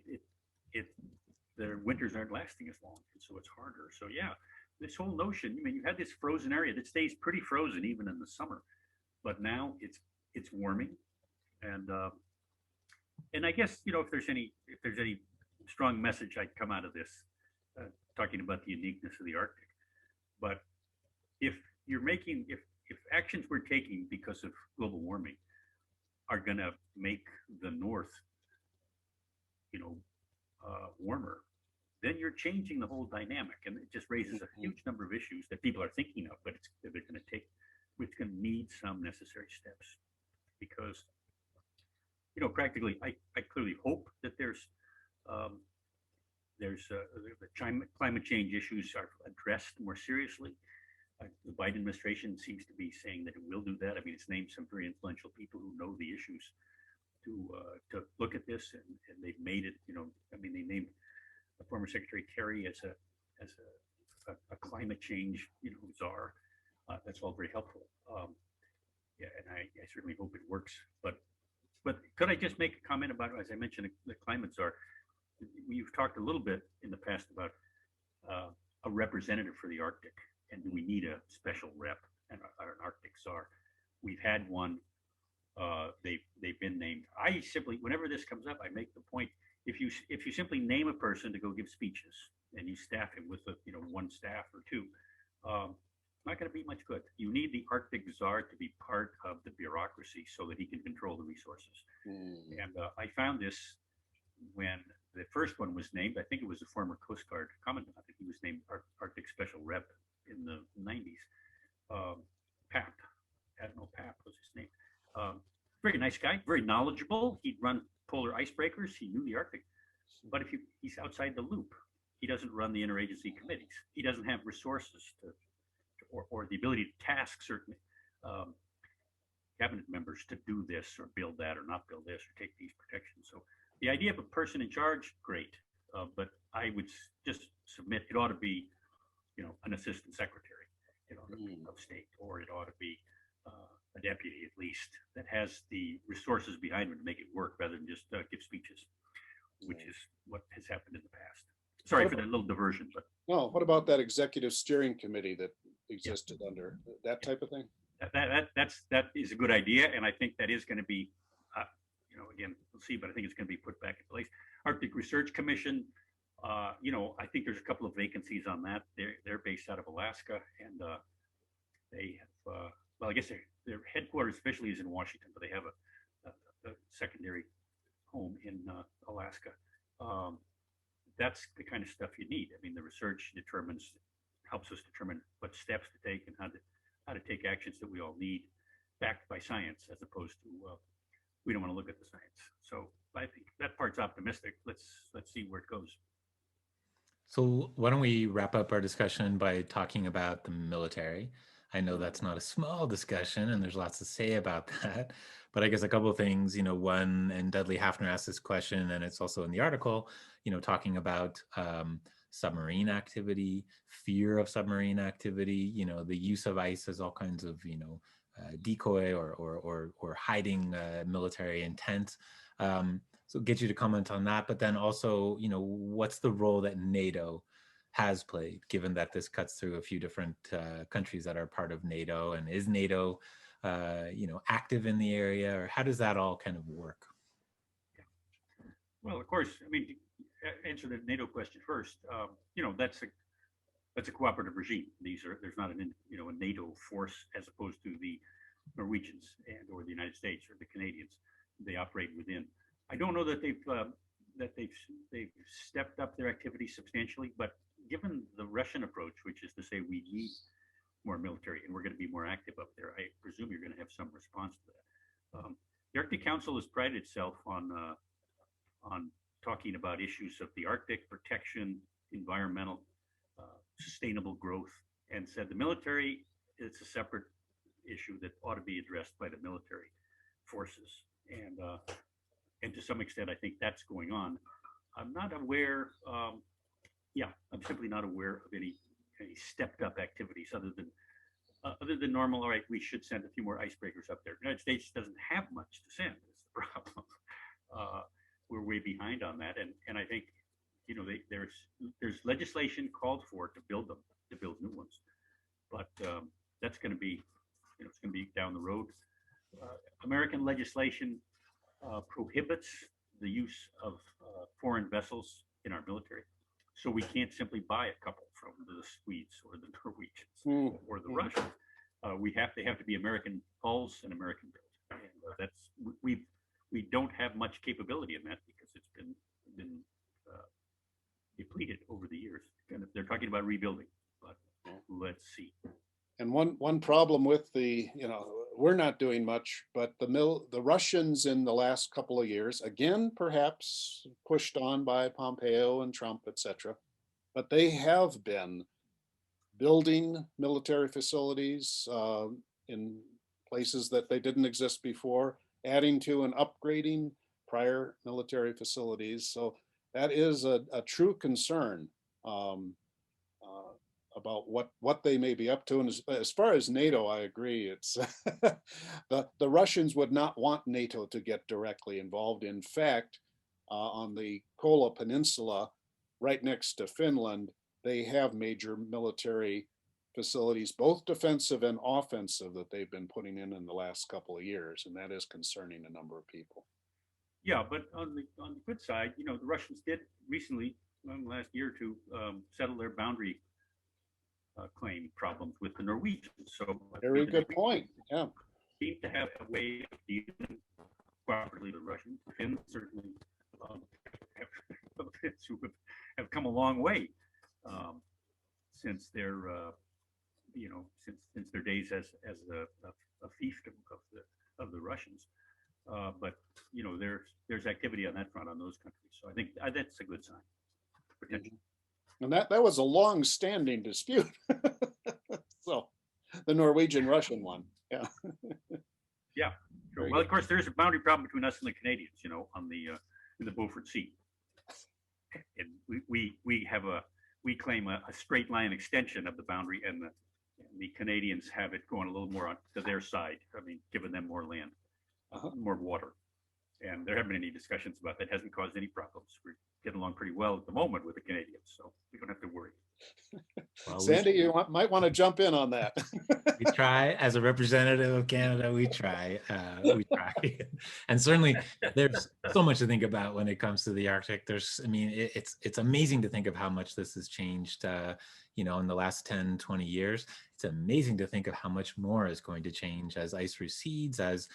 their winters aren't lasting as long, and so it's harder. So yeah, this whole notion. You had this frozen area that stays pretty frozen even in the summer, but now it's warming, and I guess if there's any strong message I'd come out of this, talking about the uniqueness of the Arctic, but if actions we're taking because of global warming are going to make the North, warmer, then you're changing the whole dynamic, and it just raises a huge number of issues that people are thinking of, but it's going to need some necessary steps, because practically I clearly hope that there's the climate change issues are addressed more seriously. The Biden administration seems to be saying that it will do that. It's named some very influential people who know the issues to look at this, and they've made it. They named former Secretary Kerry as a climate change czar. That's all very helpful. Yeah, and I certainly hope it works. But could I just make a comment about, as I mentioned, the climate czar? We've talked a little bit in the past about a representative for the Arctic, and do we need a special rep and an Arctic czar? We've had one. They've been named. I simply, whenever this comes up, I make the point: if you simply name a person to go give speeches and you staff him with one staff or two, not going to be much good. You need the Arctic czar to be part of the bureaucracy so that he can control the resources. And I found this when the first one was named. I think it was a former Coast Guard commandant. I think he was named Arctic Special Rep in the 90s. Papp, Admiral Papp was his name. Very nice guy, very knowledgeable. He'd run polar icebreakers. He knew the Arctic. But if he's outside the loop, he doesn't run the interagency committees. He doesn't have resources or the ability to task certain cabinet members to do this or build that or not build this or take these protections. So the idea of a person in charge, great. But I would just submit it ought to be, an assistant secretary. It ought to be of state, or it ought to be a deputy at least that has the resources behind him to make it work, rather than just give speeches, which is what has happened in the past. Sorry for that little diversion, but no. What about that executive steering committee that existed under that type of thing? That is a good idea, and I think that is going to be, again, we'll see, but I think it's going to be put back in place. Arctic Research Commission. I think there's a couple of vacancies on that. They're based out of Alaska, and they have. Well, I guess their headquarters officially is in Washington, but they have a secondary home in Alaska. That's the kind of stuff you need. The research helps us determine what steps to take and how to take actions that we all need, backed by science, as opposed to we don't want to look at the science. So I think that part's optimistic. Let's see where it goes. So why don't we wrap up our discussion by talking about the military? I know that's not a small discussion, and there's lots to say about that. But I guess a couple of things, one, and Dudley Hafner asked this question, and it's also in the article, talking about submarine activity, fear of submarine activity, the use of ice as all kinds of, decoy or hiding military intent. So get you to comment on that, but then also, what's the role that NATO has played, given that this cuts through a few different countries that are part of NATO, and is NATO, active in the area, or how does that all kind of work? Well, of course, answer the NATO question first. That's that's a cooperative regime. There's not a NATO force as opposed to the Norwegians or the United States or the Canadians. They operate within. I don't know that they've stepped up their activity substantially, but given the Russian approach, which is to say we need more military and we're going to be more active up there, I presume you're going to have some response to that. The Arctic Council has prided itself on talking about issues of the Arctic, protection, environmental, sustainable growth, and said the military, it's a separate issue that ought to be addressed by the military forces. And to some extent, I think that's going on. I'm not aware, I'm simply not aware of any stepped up activities other than normal. All right, we should send a few more icebreakers up there. The United States doesn't have much to send. That's the problem. We're way behind on that, and I think there's legislation called for to build new ones, but that's going to be it's going to be down the road. American legislation prohibits the use of foreign vessels in our military, so we can't simply buy a couple from the Swedes or the Norwegians or the Russians. They have to be American hulls and American built, and we don't have much capability in that because it's been depleted over the years. And they're talking about rebuilding, but let's see. And one problem with we're not doing much, but the Russians in the last couple of years, again, perhaps pushed on by Pompeo and Trump, etc., but they have been building military facilities in places that they didn't exist before, adding to and upgrading prior military facilities. So that is a true concern about what they may be up to. And as far as NATO, I agree. It's the Russians would not want NATO to get directly involved. In fact, on the Kola Peninsula, right next to Finland, they have major military facilities, both defensive and offensive, that they've been putting in the last couple of years, and that is concerning a number of people. Yeah, but on the good side, the Russians did recently, last year or two, settle their boundary claim problems with the Norwegians. So very good point. Yeah, seem to have a way of dealing properly with the Russians. The Finns certainly have come a long way since their since their days as a fiefdom of the Russians. But there's activity on that front on those countries. So I think that's a good sign. Potential. And that was a long-standing dispute. So the Norwegian-Russian one. Yeah. Yeah. Sure. Well, of course, there's a boundary problem between us and the Canadians, on in the Beaufort Sea. And we claim a straight line extension of the boundary, and the Canadians have it going a little more to their side. I mean, giving them more land, more water. And there haven't been any discussions about that. It hasn't caused any problems. We're getting along pretty well at the moment with the Canadians, so we don't have to worry. Well, Sandy, you might want to jump in on that. We try, as a representative of Canada, we try. And certainly there's so much to think about when it comes to the Arctic. It's amazing to think of how much this has changed, in the last 10, 20 years. It's amazing to think of how much more is going to change as ice recedes, as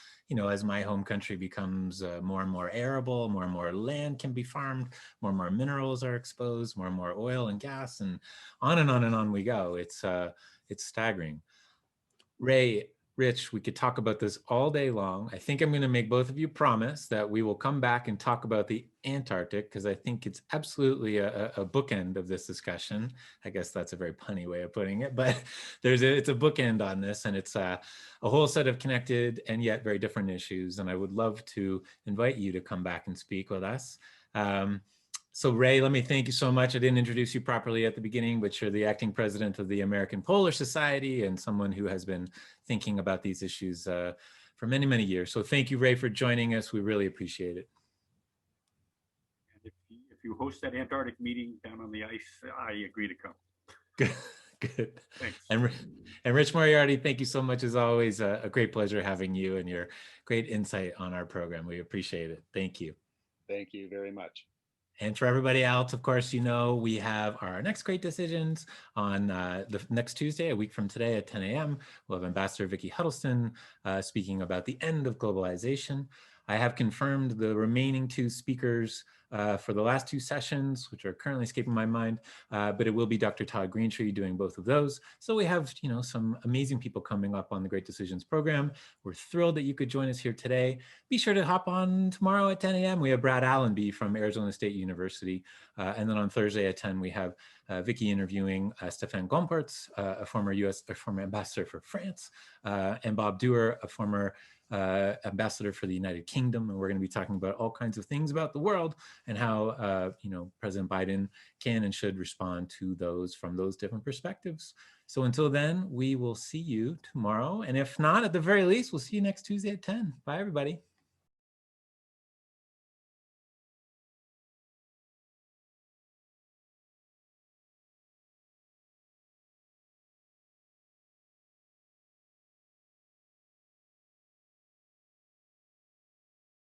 my home country becomes more and more arable, more and more land can be farmed, more and more minerals are exposed, more and more oil and gas, and on and on and on we go. It's staggering. Ray, Rich, we could talk about this all day long. I think I'm going to make both of you promise that we will come back and talk about the Antarctic, because I think it's absolutely a bookend of this discussion. I guess that's a very punny way of putting it, but it's a bookend on this, and it's a whole set of connected and yet very different issues. And I would love to invite you to come back and speak with us. So Ray, let me thank you so much. I didn't introduce you properly at the beginning, but you're the acting president of the American Polar Society and someone who has been thinking about these issues for many, many years. So thank you, Ray, for joining us. We really appreciate it. If you host that Antarctic meeting down on the ice, I agree to come. Good. Thanks. And Rich Moriarty, thank you so much. As always, a great pleasure having you and your great insight on our program. We appreciate it. Thank you. Thank you very much. And for everybody else, of course, you know, we have our next Great Decisions on the next Tuesday, a week from today at 10 a.m. We'll have Ambassador Vicki Huddleston speaking about the end of globalization. I have confirmed the remaining 2 speakers for the last 2 sessions, which are currently escaping my mind, but it will be Dr. Todd Greentree doing both of those. So we have, you know, some amazing people coming up on the Great Decisions program. We're thrilled that you could join us here today. Be sure to hop on tomorrow at 10 a.m. We have Brad Allenby from Arizona State University. And then on Thursday at 10, we have Vicki interviewing Stéphane Gompertz, a former ambassador for France, and Bob Dewar, a former ambassador for the United Kingdom. And we're going to be talking about all kinds of things about the world and how, you know, President Biden can and should respond to those from those different perspectives. So until then, we will see you tomorrow. And if not, at the very least, we'll see you next Tuesday at 10. Bye, everybody.